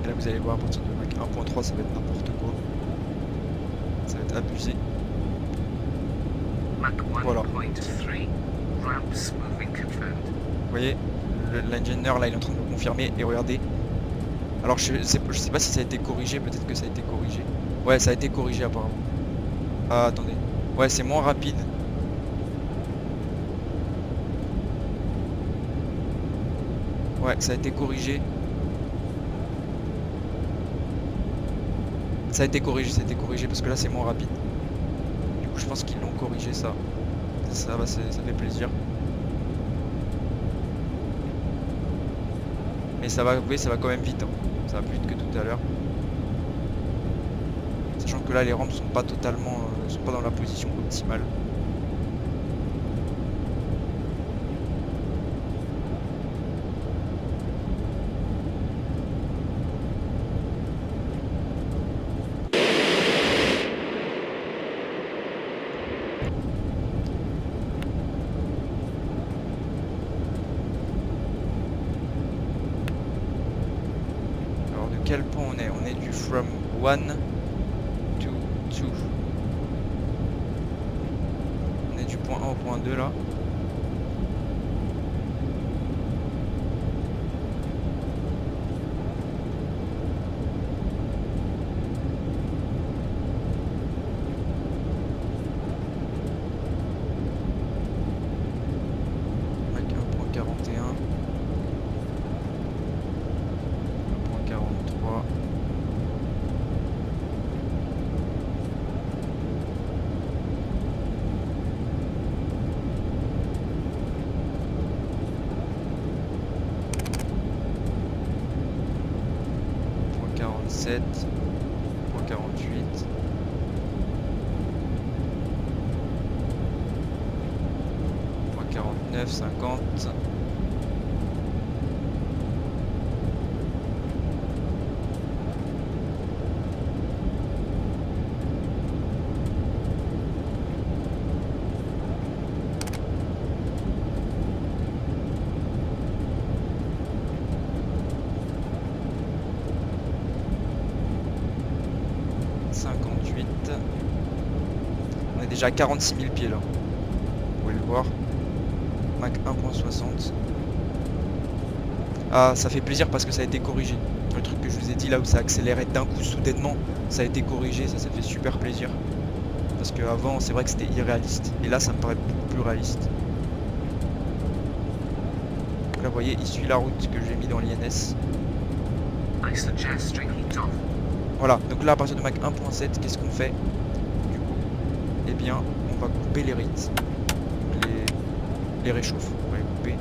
Et là vous allez voir à partir de Mach 1.3 ça va être n'importe quoi. Ça va être abusé. Voilà. Vous voyez, l'ingénieur là il est en train de me confirmer et regardez. Alors je sais pas si ça a été corrigé, peut-être que ça a été corrigé. Ouais ça a été corrigé apparemment. Ah attendez. Ouais c'est moins rapide. Ouais ça a été corrigé. Ça a été corrigé parce que là c'est moins rapide. Du coup je pense qu'ils l'ont corrigé ça. Ça fait plaisir. Mais ça va, vous voyez, ça va quand même vite. Hein. Ça va plus vite que tout à l'heure. Sachant que là les rampes sont pas totalement, sont pas dans la position optimale. Quel point on est? On est du from 1 to 2. On est du point 1 au point 2 là. Mach 1.41. 1.43. .47, .48, .49, 50. On est déjà à 46 000 pieds là. Vous pouvez le voir. Mach 1.60. Ah, ça fait plaisir parce que ça a été corrigé. Le truc que je vous ai dit là où ça accélérait d'un coup soudainement, ça a été corrigé. Ça fait super plaisir. Parce qu'avant, c'est vrai que c'était irréaliste. Et là, ça me paraît beaucoup plus réaliste. Donc là, vous voyez, il suit la route que j'ai mis dans l'INS. Voilà, donc là à partir de Mach 1.7, qu'est-ce qu'on fait du coup? Eh bien, on va couper les rites, les réchauffes, on va les couper.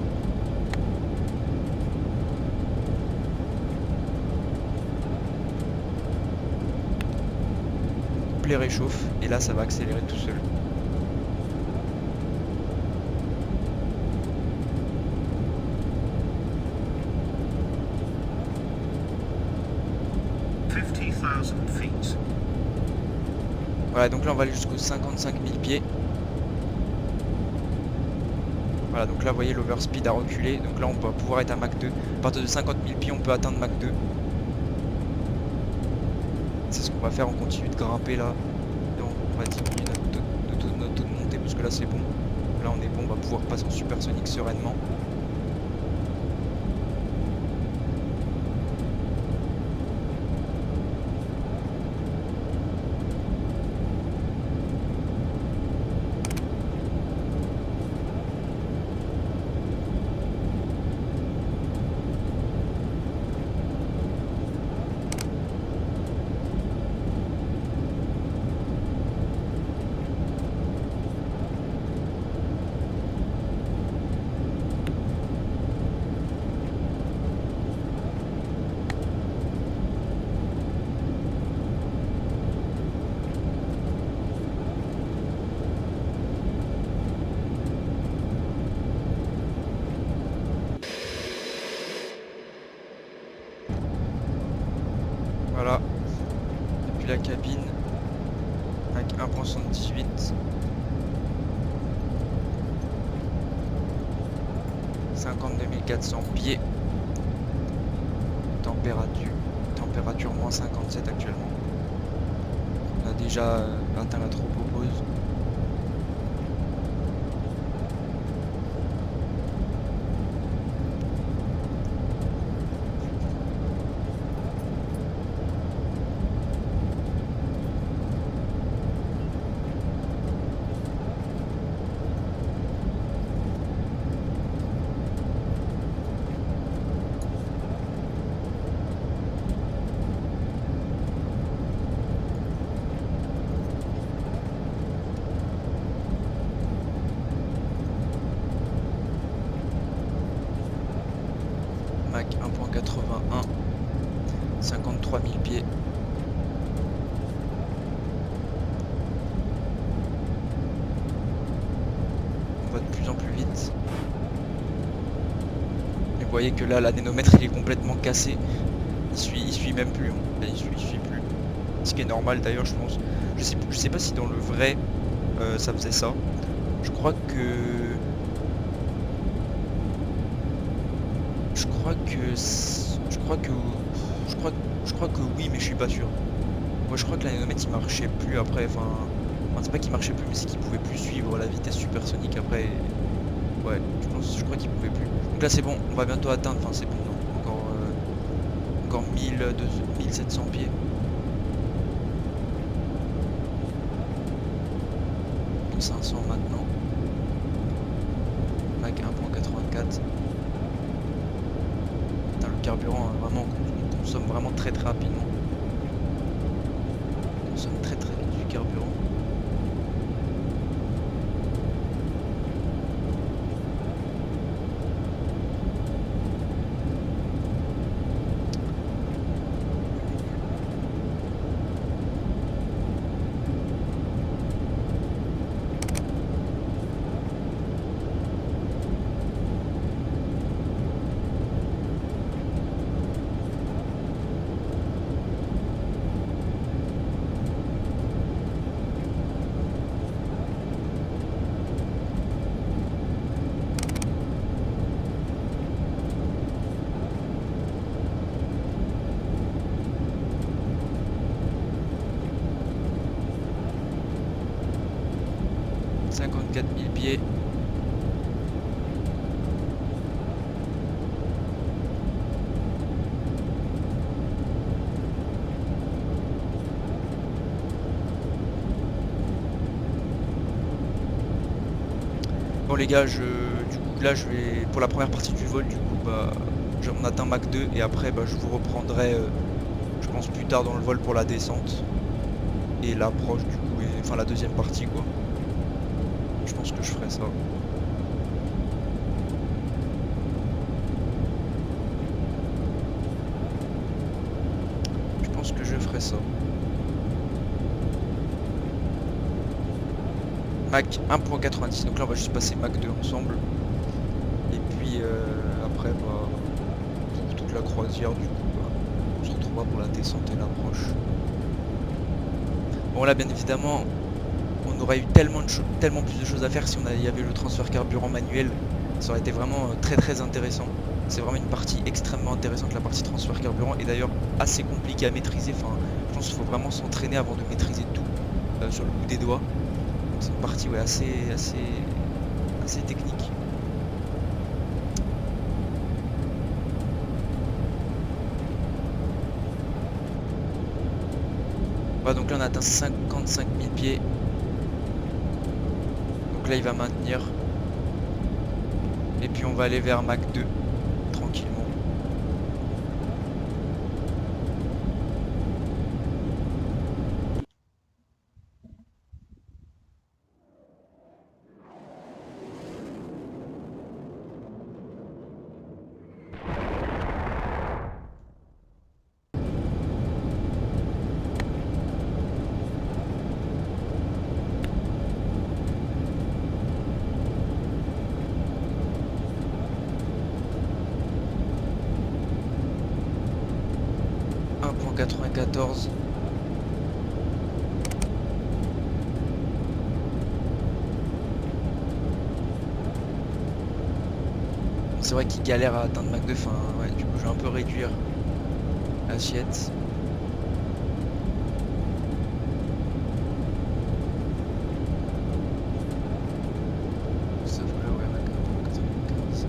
On coupe les réchauffes et là ça va accélérer tout seul. feet. Voilà, donc là on va aller jusqu'aux 55 000 pieds. Voilà, donc là vous voyez l'overspeed a reculé. Donc là on va pouvoir être à Mach 2. À partir de 50 000 pieds on peut atteindre Mach 2. C'est ce qu'on va faire, on continue de grimper là. Donc on va diminuer notre taux de montée parce que là c'est bon. Là on est bon, on va pouvoir passer en supersonique sereinement. Voilà, depuis la cabine, avec 1.78, 52 400 pieds, température moins 57 actuellement. On a déjà atteint la tropopause. Mach 1.81, 53 000 pieds. On va de plus en plus vite. Et vous voyez que là, l'anémomètre il est complètement cassé. Il suit même plus. Hein. Il suit plus. Ce qui est normal d'ailleurs, je pense. Je sais pas si dans le vrai ça faisait ça. Je crois que oui, mais je suis pas sûr. Moi je crois que l'anémomètre il marchait plus après, enfin c'est pas qu'il marchait plus, mais c'est qu'il pouvait plus suivre la vitesse supersonique après. Ouais, je crois qu'il pouvait plus. Donc là c'est bon, on va bientôt atteindre, enfin c'est bon, non, encore 1700 pieds. Donc 500 maintenant. Mach 1.84. Putain, le carburant, vraiment, on consomme vraiment très rapidement. On consomme très vite du carburant. Pieds. Bon les gars, du coup là je vais pour la première partie du vol, du coup on atteint Mach 2 et après je vous reprendrai je pense plus tard dans le vol pour la descente et l'approche du coup enfin la deuxième partie quoi. Je pense que je ferai ça. Je pense que je ferai ça. Mach 1.90, donc là on va juste passer Mach 2 ensemble. Et puis après pour toute la croisière du coup on se retrouvera pour la descente et l'approche. Bon là bien évidemment on aurait eu tellement plus de choses à faire si il y avait le transfert carburant manuel. Ça aurait été vraiment très intéressant. C'est vraiment une partie extrêmement intéressante, la partie transfert carburant, et d'ailleurs assez compliquée à maîtriser. Enfin, je pense qu'il faut vraiment s'entraîner avant de maîtriser tout sur le bout des doigts. C'est une partie ouais, assez technique. Voilà, donc là on a atteint 55 000 pieds. Donc là il va maintenir. Et puis on va aller vers Mach 2 tranquillement. .94. C'est vrai qu'il galère à atteindre Mach 2, enfin ouais, du coup je vais un peu réduire l'assiette. Sauf que là ouais, Mach 95.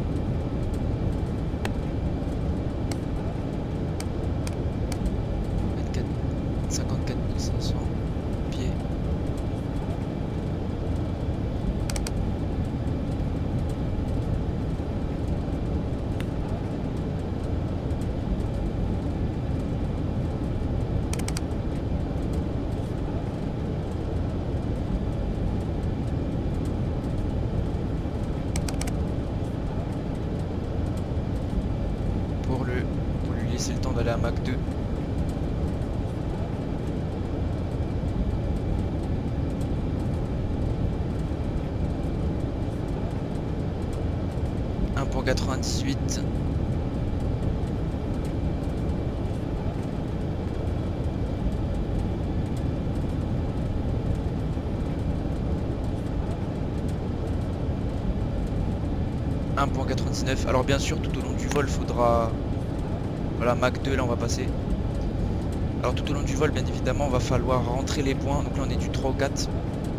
54 500 pieds. Pour lui laisser le temps d'aller à Mach 2. Pour 98. Pour 99. Alors bien sûr tout au long du vol faudra... Voilà Mach 2 là on va passer. Alors tout au long du vol bien évidemment on va falloir rentrer les points. Donc là on est du 3 au 4.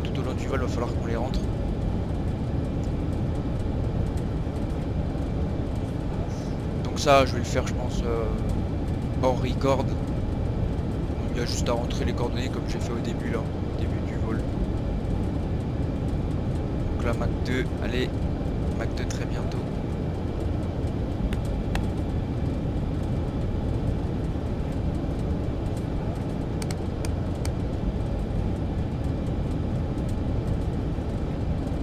Tout au long du vol il va falloir qu'on les rentre. Donc ça je vais le faire je pense hors record. Il y a juste à rentrer les coordonnées comme j'ai fait au début là, au début du vol. Donc là Mach 2, allez, Mach 2 très bientôt.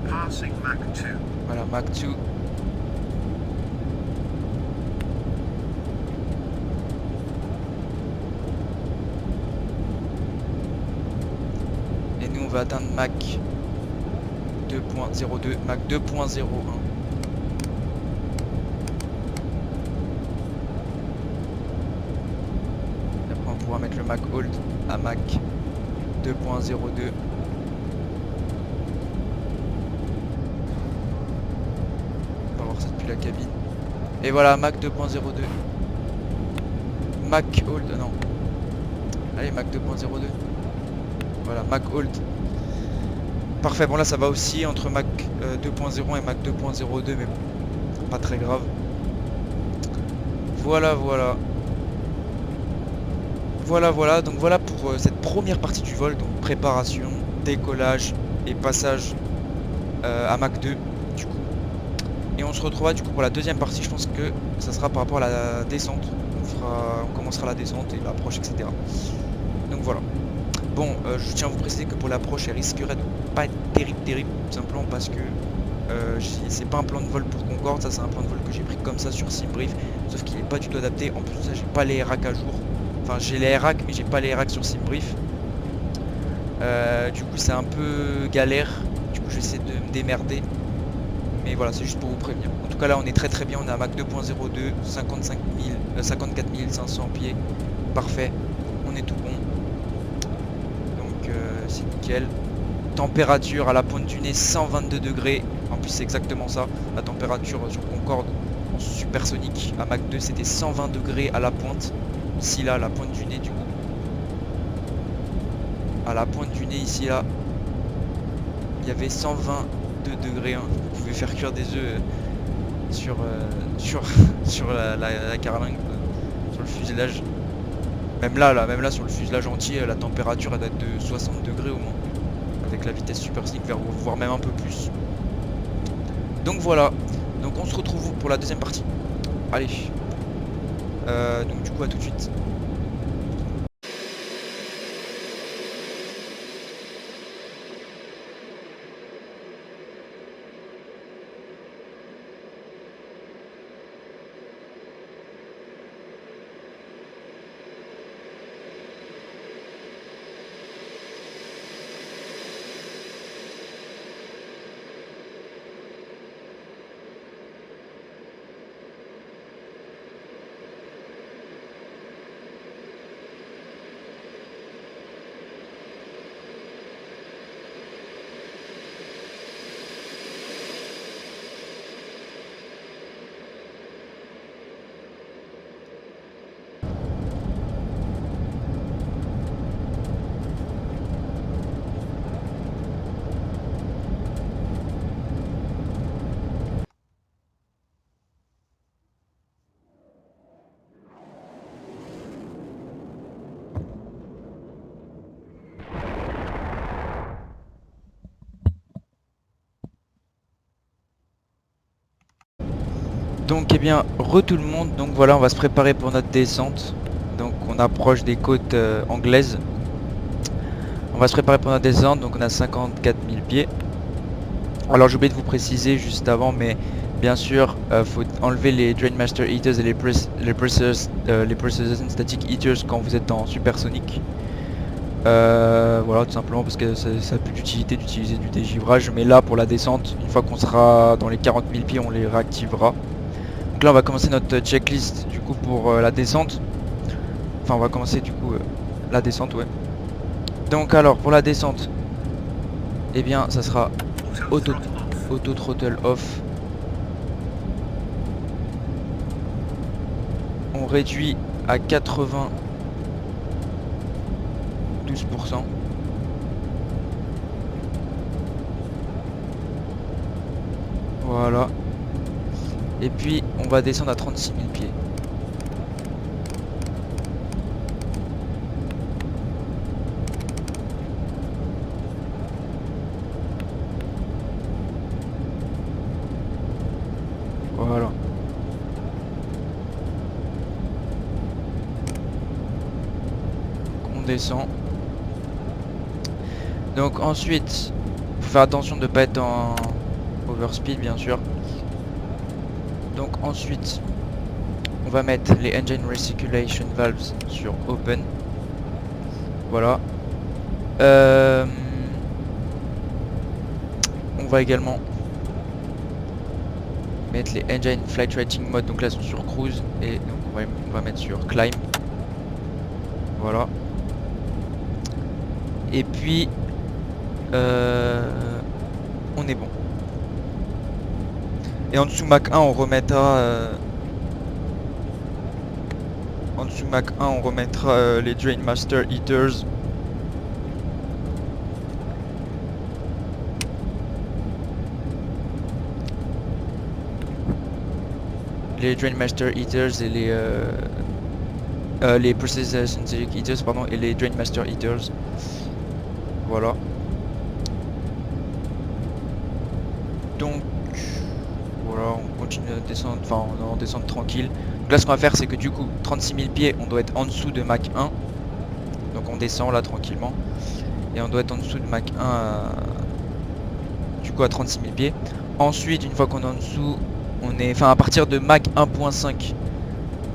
Passing Mach 2. Voilà Mach 2. Et nous on va atteindre Mach 2.02, Mach 2.01. Après on pourra mettre le Mach Hold à Mach 2.02. On va voir ça depuis la cabine. Et voilà Mach 2.02. Mach Hold, non. Allez Mach 2.02. Voilà, Mach Hold. Parfait, bon là ça va aussi entre Mach 2.0 et Mach 2.02, mais bon, pas très grave. Voilà. Donc voilà pour cette première partie du vol, donc préparation, décollage et passage à Mach 2 du coup. Et on se retrouvera du coup pour la deuxième partie, je pense que ça sera par rapport à la descente. On commencera la descente et l'approche, etc. Donc voilà. Bon, je tiens à vous préciser que pour l'approche, elle risquerait de pas être terrible, tout simplement parce que c'est pas un plan de vol pour Concorde, ça c'est un plan de vol que j'ai pris comme ça sur SimBrief, sauf qu'il n'est pas du tout adapté. En plus de ça, j'ai pas les RAC à jour. Enfin, j'ai les RAC, mais j'ai pas les RAC sur SimBrief. Du coup, c'est un peu galère. Du coup, j'essaie de me démerder. Mais voilà, c'est juste pour vous prévenir. En tout cas, là, on est très bien. On est à Mach 2.02, 54 500 pieds. Parfait. On est tout bon. c'est nickel. Température à la pointe du nez 122 degrés. En plus c'est exactement ça. La température sur Concorde en supersonique à Mach 2 c'était 120 degrés à la pointe. Ici là, la pointe du nez du coup. À la pointe du nez ici là, il y avait 122 degrés. Hein. Vous pouvez faire cuire des œufs sur la carlingue, sur le fuselage. Même là sur le fuselage entier, la température elle doit être de 60 degrés au moins. Avec la vitesse supersonique, voire même un peu plus. Donc voilà. Donc on se retrouve pour la deuxième partie. Allez. Donc du coup à tout de suite. Donc eh bien, tout le monde, donc voilà, on va se préparer pour notre descente. Donc on approche des côtes anglaises. On va se préparer pour notre descente, donc on a 54 000 pieds. Alors j'ai oublié de vous préciser juste avant, mais bien sûr, faut enlever les Drain Master Heaters et les Precision Static Heaters quand vous êtes en supersonique. Voilà, tout simplement parce que ça n'a plus d'utilité d'utiliser du dégivrage. Mais là, pour la descente, une fois qu'on sera dans les 40 000 pieds, on les réactivera. Donc là on va commencer notre checklist du coup pour la descente. Enfin on va commencer du coup la descente, ouais. Donc alors pour la descente, eh bien ça sera auto throttle off. On réduit à 92%. Voilà. Et puis on va descendre à 36 000 pieds. Voilà. On descend. Donc ensuite, faut faire attention de ne pas être en overspeed bien sûr. Donc ensuite, on va mettre les engine recirculation valves sur open. Voilà. On va également mettre les engine flight rating mode, donc là sont sur cruise, et donc on va mettre sur climb. Voilà. Et puis on est bon. Et en dessous Mach 1 on remettra en dessous Mach 1 on remettra les Drain Master Heaters. Les Drain Master Heaters et les Precision Static Heaters pardon, et les Drain Master Heaters. Voilà. Donc voilà, on continue à descendre, enfin on va en descendre tranquille. Donc là ce qu'on va faire c'est que du coup 36 000 pieds on doit être en dessous de Mach 1. Donc on descend là tranquillement. Et on doit être en dessous de Mach 1 du coup à 36 000 pieds. Ensuite une fois qu'on est en dessous, on est, enfin à partir de Mach 1.5,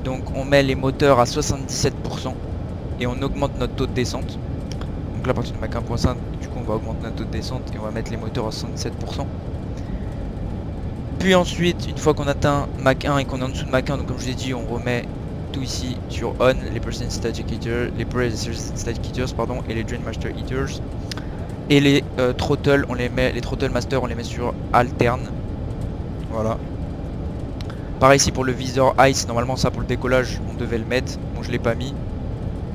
donc on met les moteurs à 77% et on augmente notre taux de descente. Donc là à partir de Mach 1.5 du coup on va augmenter notre taux de descente et on va mettre les moteurs à 77%. Puis ensuite une fois qu'on atteint Mach 1 et qu'on est en dessous de Mach 1, donc comme je vous ai dit on remet tout ici sur on, les Precision Static Heaters, et les Drain Master Heaters. Et les throttles, les throttle master, on les met sur alterne. Voilà. Pareil ici pour le visor ice, normalement ça pour le décollage on devait le mettre. Bon je l'ai pas mis.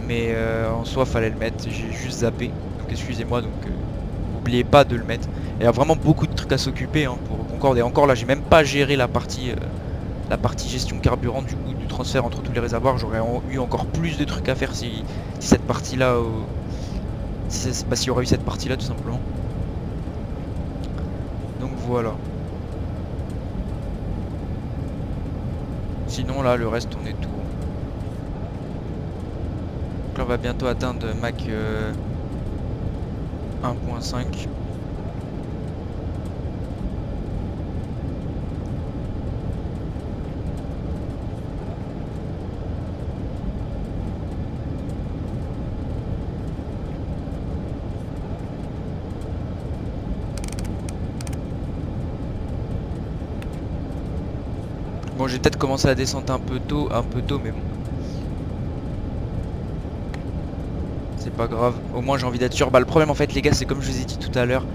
Mais en soi fallait le mettre, j'ai juste zappé. Donc excusez-moi, donc n'oubliez pas de le mettre. Il y a vraiment beaucoup de trucs à s'occuper hein, pour Concorde. Et encore là j'ai même pas géré la partie gestion carburant du coup du transfert entre tous les réservoirs. J'aurais eu encore plus de trucs à faire si cette partie là s'il y aurait eu cette partie là tout simplement. Donc voilà. Sinon là le reste on est tout. Donc là on va bientôt atteindre Mach 1.5. Bon j'ai peut-être commencé la descente un peu tôt mais bon. C'est pas grave, au moins j'ai envie d'être sûr. Bah le problème en fait les gars c'est comme je vous ai dit tout à l'heure,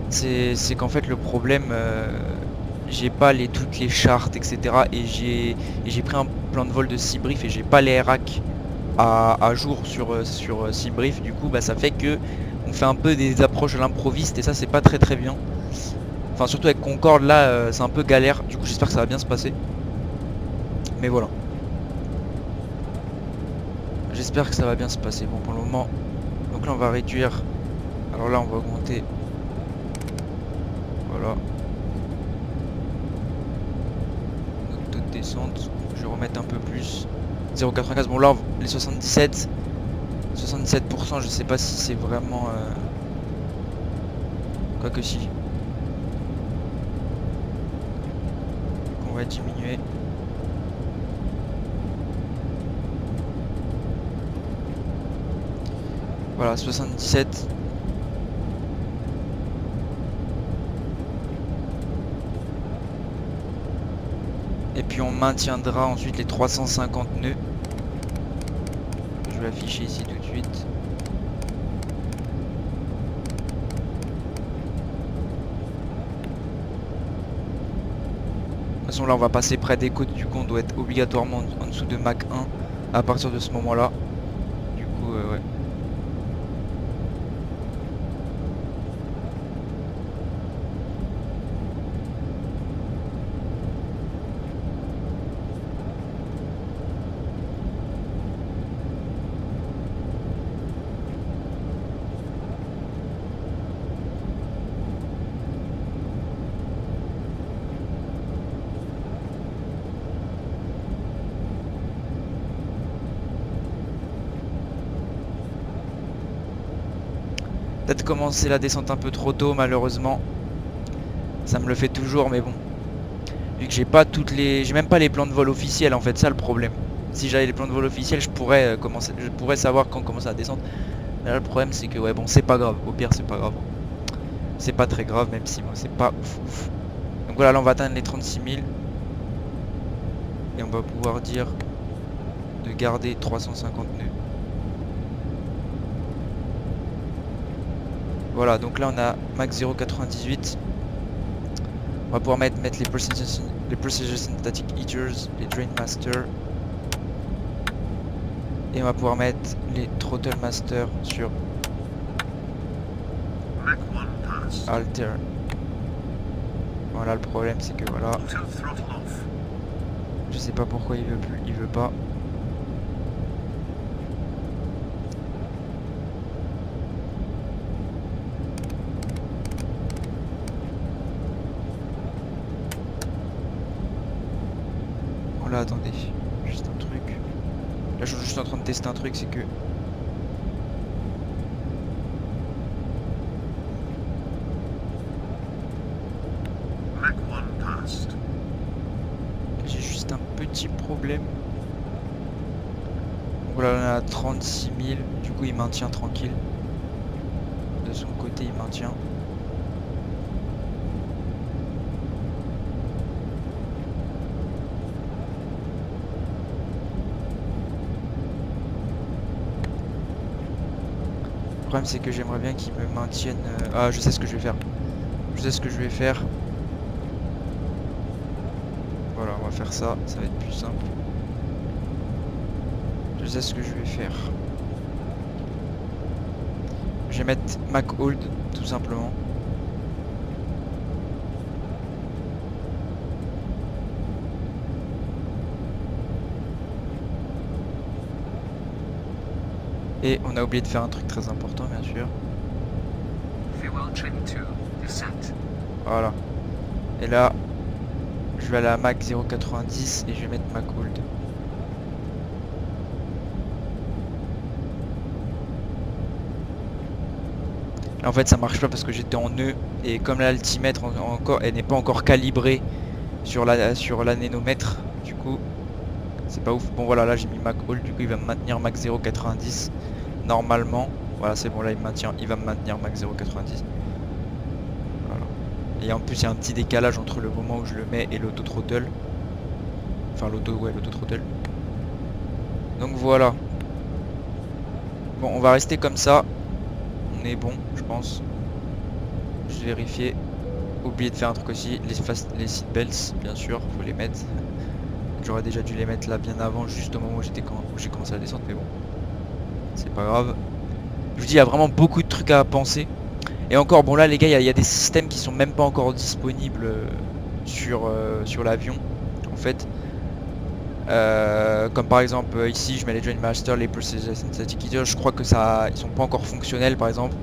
c'est qu'en fait le problème j'ai pas toutes les chartes etc. Et j'ai pris un plan de vol de SeaBrief et j'ai pas les RAC à jour sur SeaBrief. Du coup bah ça fait que on fait un peu des approches à l'improviste et ça c'est pas très bien. Enfin surtout avec Concorde là c'est un peu galère. Du coup j'espère que ça va bien se passer. Mais voilà. J'espère que ça va bien se passer. Bon pour le moment. Donc là on va réduire. Alors là on va augmenter. Voilà. Notre taux de descente. Je vais remettre un peu plus. 0,95. Bon là les 77%, je sais pas si c'est vraiment quoique si. On va diminuer. Voilà 77. Et puis on maintiendra ensuite les 350 nœuds. Je vais afficher ici tout de suite. De toute façon là on va passer près des côtes, du coup on doit être obligatoirement en dessous de Mach 1 à partir de ce moment là. Du coup ouais. Peut-être commencer la descente un peu trop tôt malheureusement. Ça me le fait toujours mais bon. Vu que j'ai pas j'ai même pas les plans de vol officiels en fait, ça le problème. Si j'avais les plans de vol officiels je pourrais savoir quand commencer à descendre. Mais là le problème c'est que ouais bon c'est pas grave, au pire c'est pas grave. C'est pas très grave même si moi c'est pas ouf. Donc voilà là on va atteindre les 36 000. Et on va pouvoir dire de garder 350 nœuds. Voilà, donc là on a Mach 0,98. On va pouvoir mettre les Precision Synthetic Heaters, les Drain Master. Et on va pouvoir mettre les Throttle Master sur Alter. Voilà, le problème c'est que voilà. Je sais pas pourquoi il veut plus, il veut pas. Là attendez, juste un truc. Là je suis juste en train de tester un truc, c'est que j'ai juste un petit problème. Donc voilà on est à 36 000, du coup il maintient tranquille. De son côté il maintient. Le problème c'est que j'aimerais bien qu'ils me maintiennent... Ah, je sais ce que je vais faire. Je sais ce que je vais faire. Voilà, on va faire ça, ça va être plus simple. Je sais ce que je vais faire. Je vais mettre McHold, tout simplement. Et on a oublié de faire un truc très important, bien sûr. Fuel trim 2, descent. Voilà. Et là, je vais aller à Mach 0,90 et je vais mettre McHold. En fait ça marche pas parce que j'étais en nœud et comme l'altimètre encore elle n'est pas encore calibrée sur la nénomètre, du coup c'est pas ouf. Bon voilà, là j'ai mis McHold, du coup il va me maintenir Mach 0,90 normalement. Voilà, c'est bon, là il va me maintenir Mach 0,90. Voilà. Et en plus il y a un petit décalage entre le moment où je le mets et l'auto-throttle. Enfin l'auto-throttle. Donc voilà. Bon, on va rester comme ça. On est bon, je pense. Juste vérifier. Oublié de faire un truc aussi. Les seatbelts, bien sûr, faut les mettre. J'aurais déjà dû les mettre là bien avant, juste au moment où j'ai commencé la descente, mais bon. C'est pas grave. Je vous dis, il y a vraiment beaucoup de trucs à penser. Et encore, bon là les gars, il y a des systèmes qui sont même pas encore disponibles sur l'avion, en fait. Comme par exemple ici je mets les Joint Master, les Precision Synthetic Heater, je crois que ils sont pas encore fonctionnels par exemple,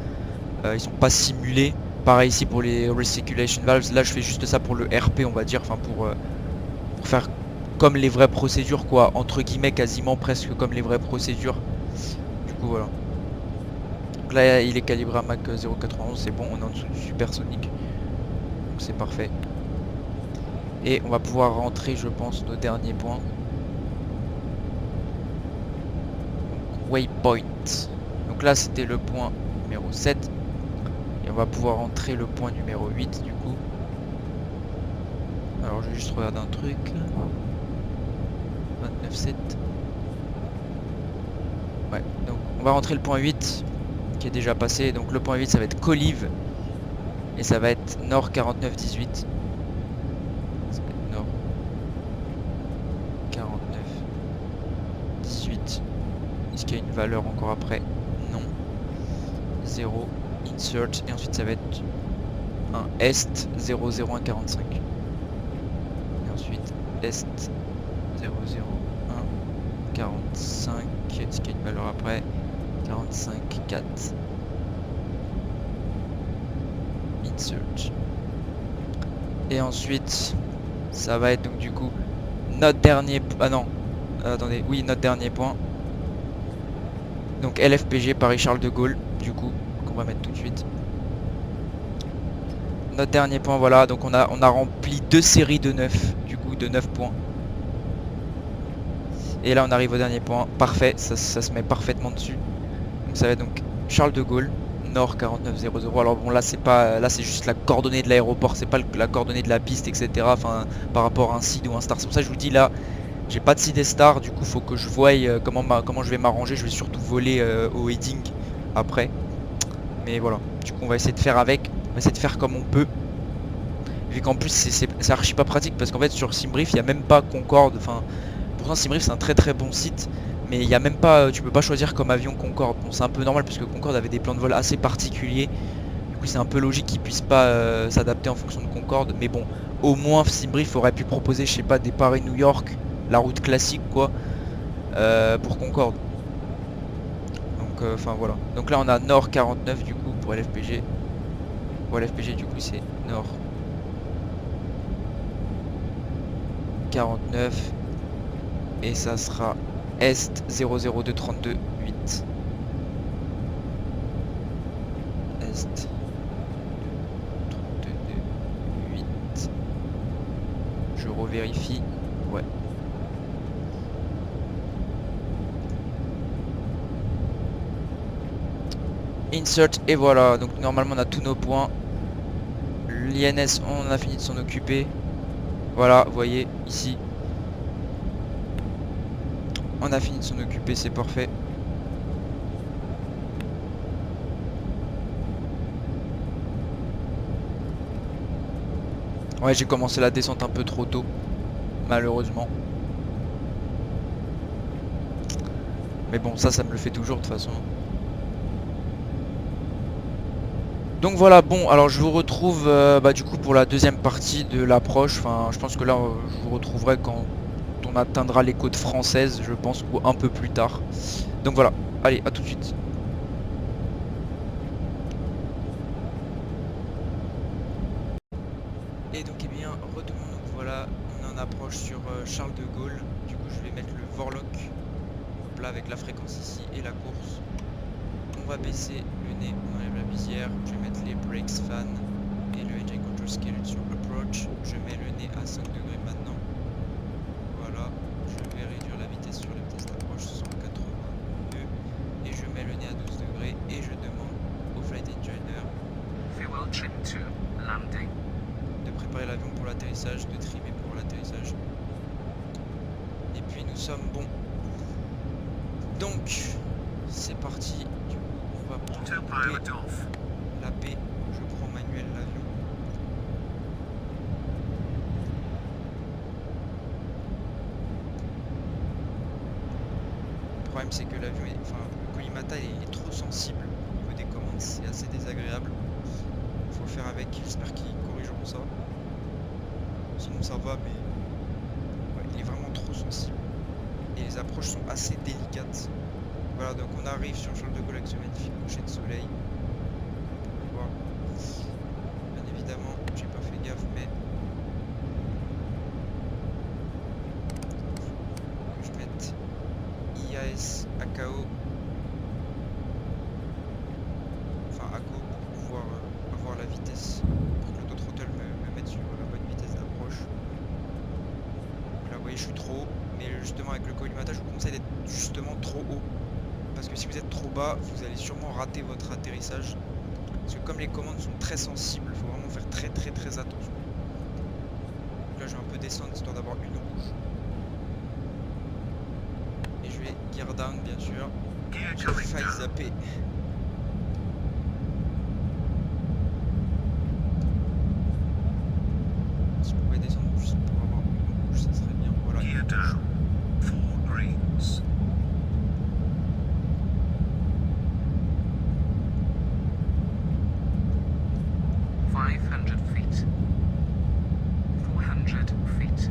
ils sont pas simulés. Pareil ici pour les Recirculation Valves, là je fais juste ça pour le RP on va dire, enfin pour faire comme les vraies procédures quoi, entre guillemets quasiment presque comme les vraies procédures. Du coup voilà. Donc là il est calibré à Mach 0,91, c'est bon, on est en dessous du supersonique. Donc c'est parfait. Et on va pouvoir rentrer je pense nos derniers points. Waypoint. Donc là c'était le point numéro 7 et on va pouvoir entrer le point numéro 8 du coup. Alors je vais juste regarder un truc. 29,7. Ouais, donc on va rentrer le point 8 qui est déjà passé. Donc le point 8 ça va être Colive et ça va être nord 49,18. Ça va être nord 49,18. Est-ce qu'il y a une valeur encore après? Non. 0, insert, et ensuite ça va être un est 00145. Et ensuite est 00145. Est-ce qu'il y a une valeur après? 45,4. Insert. Et ensuite ça va être donc du coup notre dernier... Ah non, attendez, oui, notre dernier point. Donc LFPG Paris-Charles de Gaulle, du coup, qu'on va mettre tout de suite. Notre dernier point, voilà, donc on a rempli 2 séries de 9, du coup, de 9 points. Et là, on arrive au dernier point, parfait, ça se met parfaitement dessus. Donc ça va être donc Charles de Gaulle, nord 49,00. Alors bon, là, c'est juste la coordonnée de l'aéroport, c'est pas la coordonnée de la piste, etc. Enfin, par rapport à un seed ou un star. C'est pour ça que je vous dis là, j'ai pas de seed et star, du coup faut que je voie comment je vais m'arranger. Je vais surtout voler au heading après. Mais voilà, du coup on va essayer de faire avec, on va essayer de faire comme on peut. Vu qu'en plus c'est archi pas pratique parce qu'en fait sur SimBrief il n'y a même pas Concorde. Enfin, pourtant SimBrief c'est un très bon site, mais il y a même pas, tu peux pas choisir comme avion Concorde. Bon c'est un peu normal parce que Concorde avait des plans de vol assez particuliers. Du coup c'est un peu logique qu'ils puissent pas s'adapter en fonction de Concorde. Mais bon, au moins SimBrief aurait pu proposer, je sais pas, des Paris-New York, la route classique quoi, pour Concorde. Donc enfin voilà. Donc là on a nord 49 du coup pour LFPG. Pour LFPG du coup c'est nord 49 et ça sera est 00232 8. Est 32 8. Je revérifie. Ouais. Insert et voilà, donc normalement on a tous nos points. L'INS on a fini de s'en occuper. Voilà, vous voyez ici on a fini de s'en occuper, c'est parfait. Ouais, j'ai commencé la descente un peu trop tôt, malheureusement. Mais bon, ça me le fait toujours de toute façon. Donc voilà, bon, alors je vous retrouve du coup pour la deuxième partie de l'approche. Enfin, je pense que là, je vous retrouverai quand on atteindra les côtes françaises, je pense, ou un peu plus tard. Donc voilà, allez, à tout de suite. Et donc, eh bien, retournons, donc voilà, on est en approche sur Charles de Gaulle. Du coup, je vais mettre le Vorlock, hop là, avec la fréquence ici et la course. On va baisser le nez, on enlève la visière, je vais mettre les brakes fan et le engine control scale sur approach. Je mets le nez à 5 degrés maintenant. Voilà, je vais réduire la vitesse sur la vitesse d'approche 182 et je mets le nez à 12 degrés et je demande au flight engineer Fuel trim to landing. de préparer l'avion pour l'atterrissage, de trimer pour l'atterrissage. Et puis nous sommes bons. Donc, c'est parti. Du coup, on va Autopilot couper off. la P. Je prends manuel l'avion. Le problème, c'est que l'avion, enfin, le collimata est trop sensible au niveau des commandes. C'est assez désagréable. Faut faire avec. J'espère qu'ils corrigeront ça. Sinon, ça va, mais ouais, il est vraiment trop sensible. Et les approches sont assez délicates. Voilà, donc on arrive sur Charles de Gaulle avec ce magnifique coucher de soleil. On peut le voir. Bien évidemment, j'ai pas fait gaffe, mais faut que je mette IAS AKO, enfin AKO pour pouvoir avoir la vitesse, pour que l'autothrottle me mette sur la bonne vitesse d'approche. Donc là, vous voyez, je suis trop haut, mais justement avec le collimata, je vous conseille d'être justement trop haut. Parce que si vous êtes trop bas, vous allez sûrement rater votre atterrissage. Parce que comme les commandes sont très sensibles, il faut vraiment faire très attention. Donc là, je vais un peu descendre histoire d'avoir une rouge. Et je vais gear down, bien sûr. Gear J'ai going failli down. zapper. Si on pouvait descendre juste pour avoir une rouge, ça serait bien. Voilà, Gear une rouge. down. 4 greens. feet. 400 feet.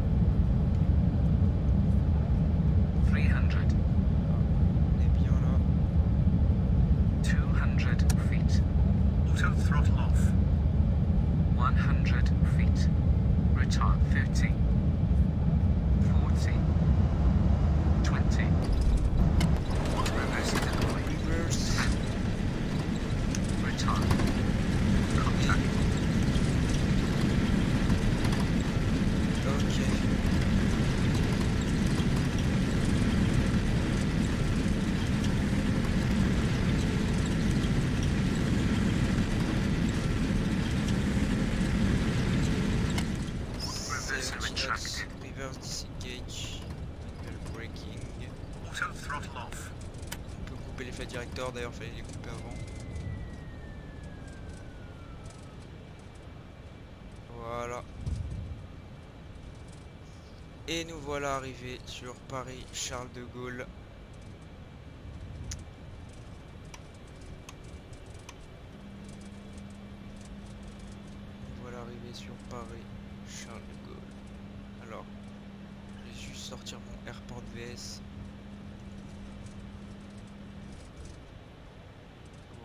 300. On est bien là. 200 feet. Auto throttle off. 100 feet. Retard 30. 40. 20. Reverse deploy. Reverse. Retard. Contact. Ok. Reverse and 70 knots. retract. Reverse disengage. Manual braking. Auto throttle off. On peut couper les flight directors, d'ailleurs fallait les couper avant. Voilà. Et nous voilà arrivés sur Paris Charles de Gaulle. Nous voilà arrivés sur Paris Charles de Gaulle. Alors, je vais juste sortir mon Airport VS.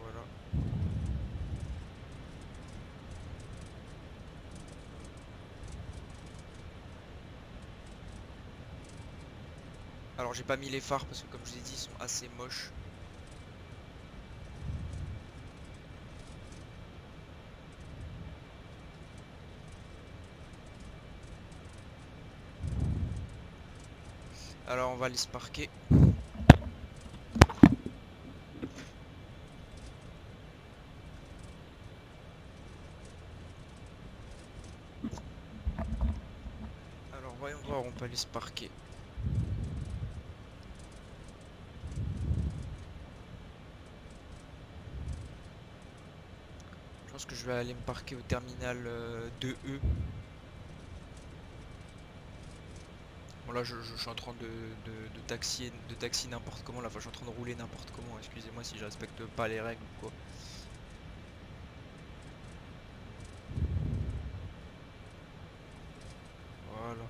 Voilà. Alors j'ai pas mis les phares parce que comme je vous ai dit ils sont assez moches. Alors on va aller se parquer. Alors voyons voir, on peut aller se parquer. Je pense que je vais aller me parquer au terminal 2E. Bon là je suis en train de taxi n'importe comment, là, enfin je suis en train de rouler n'importe comment, excusez-moi si je respecte pas les règles ou quoi. Voilà.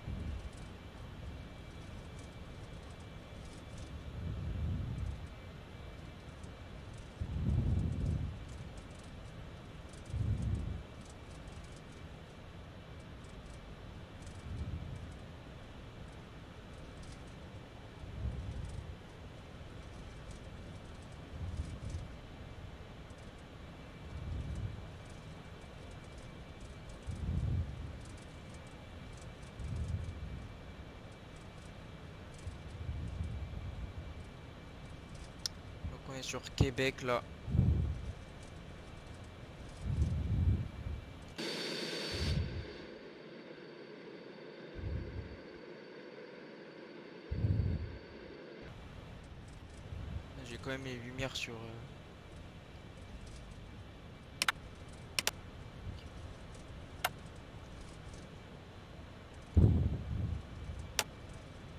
Donc on est sur Québec là. J'ai quand même les lumières sur...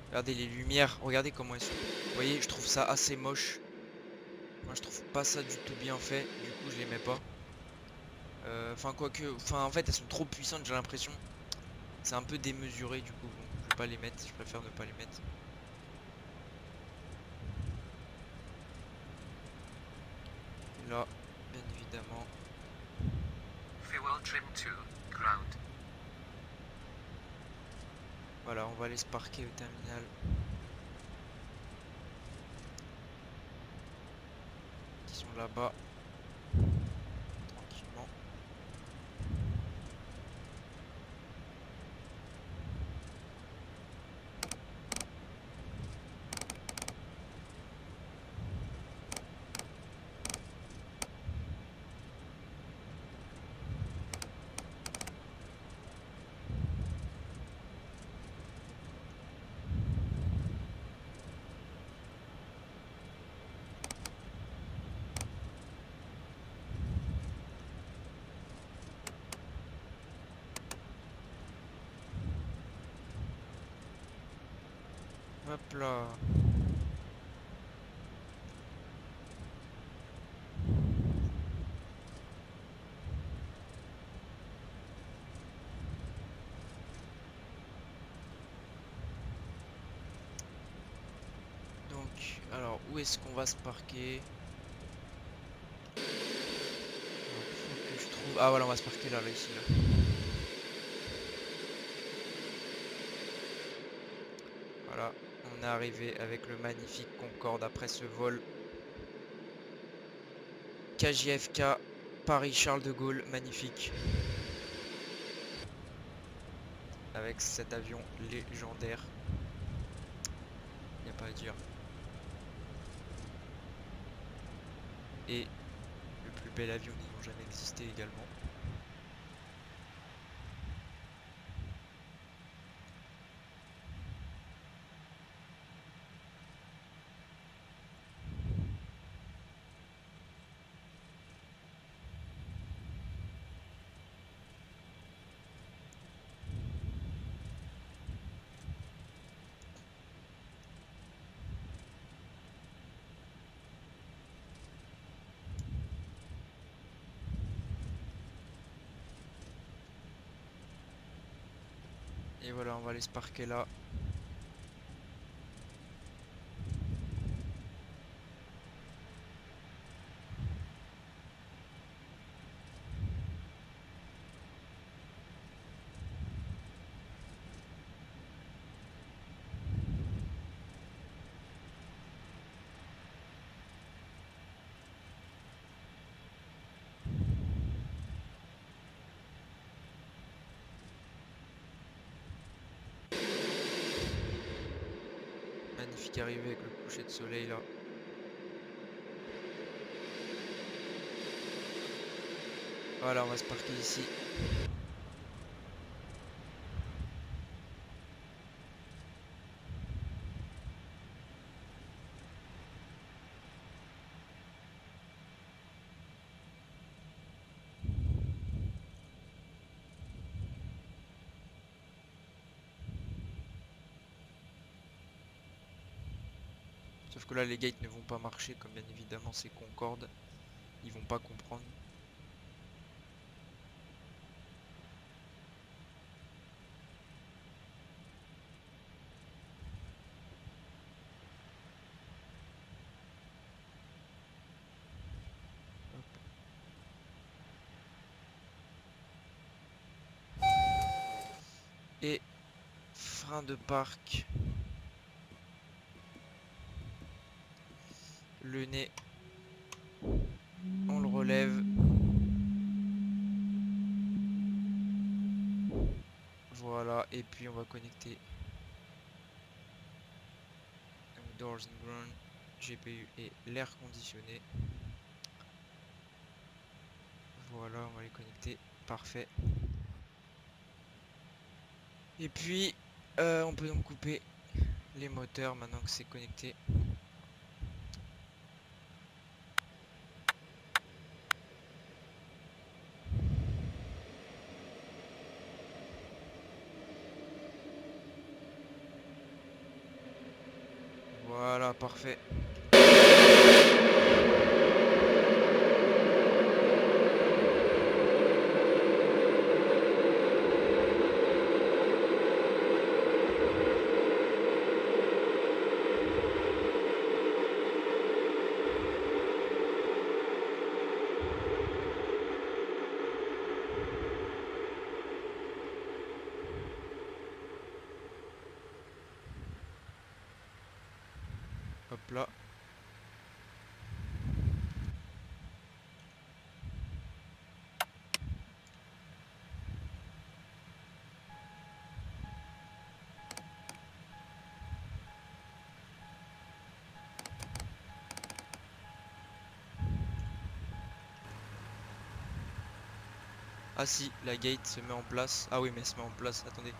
Regardez les lumières, regardez comment elles sont. Vous voyez, je trouve ça assez moche. Moi je trouve pas ça du tout bien fait, du coup je les mets pas. Enfin quoique, enfin en fait elles sont trop puissantes j'ai l'impression. C'est un peu démesuré du coup, bon, je vais pas les mettre, je préfère ne pas les mettre. Et là, bien évidemment. Fuel trim 2, ground. Voilà, on va aller se parquer au terminal. Qui sont là-bas. Tranquillement. Hop là. Donc, alors, où est-ce qu'on va se parquer? Alors, faut que je trouve... Ah voilà, on va se parquer là, là, ici, là. Voilà, on est arrivé avec le magnifique Concorde après ce vol. KJFK, Paris-Charles de Gaulle, magnifique. Avec cet avion légendaire. Y a pas à dire. Et le plus bel avion n'ayant jamais existé également. Et voilà, on va aller se parquer là. Magnifique arrivée avec le coucher de soleil là. Voilà, on va se parquer ici. Sauf que là les gates ne vont pas marcher comme bien évidemment c'est Concorde. Ils vont pas comprendre. Et frein de parc. Le nez. On le relève. Voilà. Et puis on va connecter. Doors and ground. GPU et l'air conditionné. Voilà, on va les connecter. Parfait. Et puis, on peut donc couper les moteurs maintenant que c'est connecté. Voilà, parfait. Hop là. Ah si, la gate se met en place. Ah oui, mais elle se met en place. Attendez.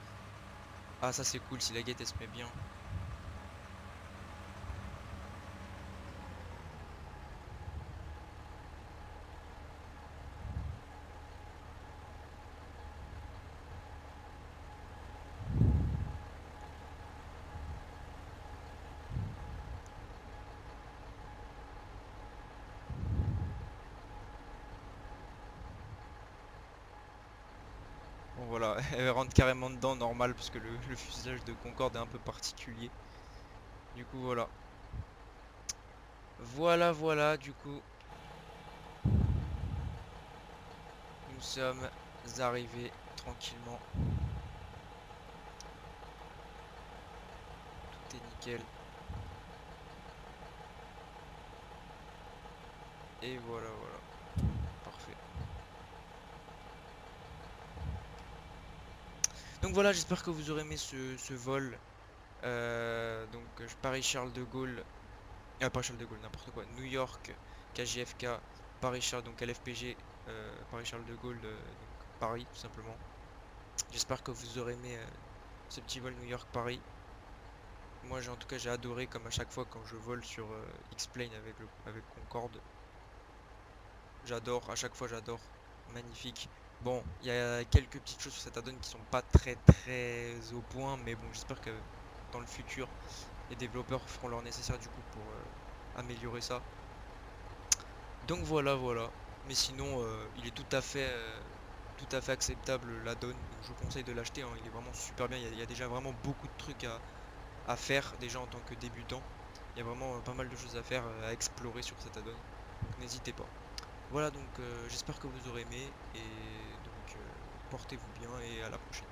Ah ça c'est cool si la gate elle se met bien. Bon voilà, elle rentre carrément dedans, normal, parce que le fuselage de Concorde est un peu particulier. Du coup voilà. Voilà, du coup. Nous sommes arrivés tranquillement. Tout est nickel. Et voilà. Parfait. Donc voilà, j'espère que vous aurez aimé ce vol. Donc Paris-Charles de Gaulle. Pas Charles de Gaulle, n'importe quoi. New York, KJFK, Paris-Charles, donc LFPG, Paris-Charles de Gaulle, donc Paris, tout simplement. J'espère que vous aurez aimé ce petit vol New York-Paris. Moi, en tout cas, j'ai adoré, comme à chaque fois quand je vole sur X-Plane avec Concorde. J'adore, à chaque fois, j'adore. Magnifique. Bon, il y a quelques petites choses sur cet add-on qui sont pas très au point, mais bon, j'espère que dans le futur, les développeurs feront leur nécessaire du coup pour améliorer ça. Donc voilà. Mais sinon, il est tout à fait acceptable l'add-on. Donc je vous conseille de l'acheter, hein. Il est vraiment super bien. Il y a déjà vraiment beaucoup de trucs à faire déjà en tant que débutant. Il y a vraiment pas mal de choses à faire, à explorer sur cet add-on. Donc n'hésitez pas. Voilà, donc j'espère que vous aurez aimé et donc portez-vous bien et à la prochaine.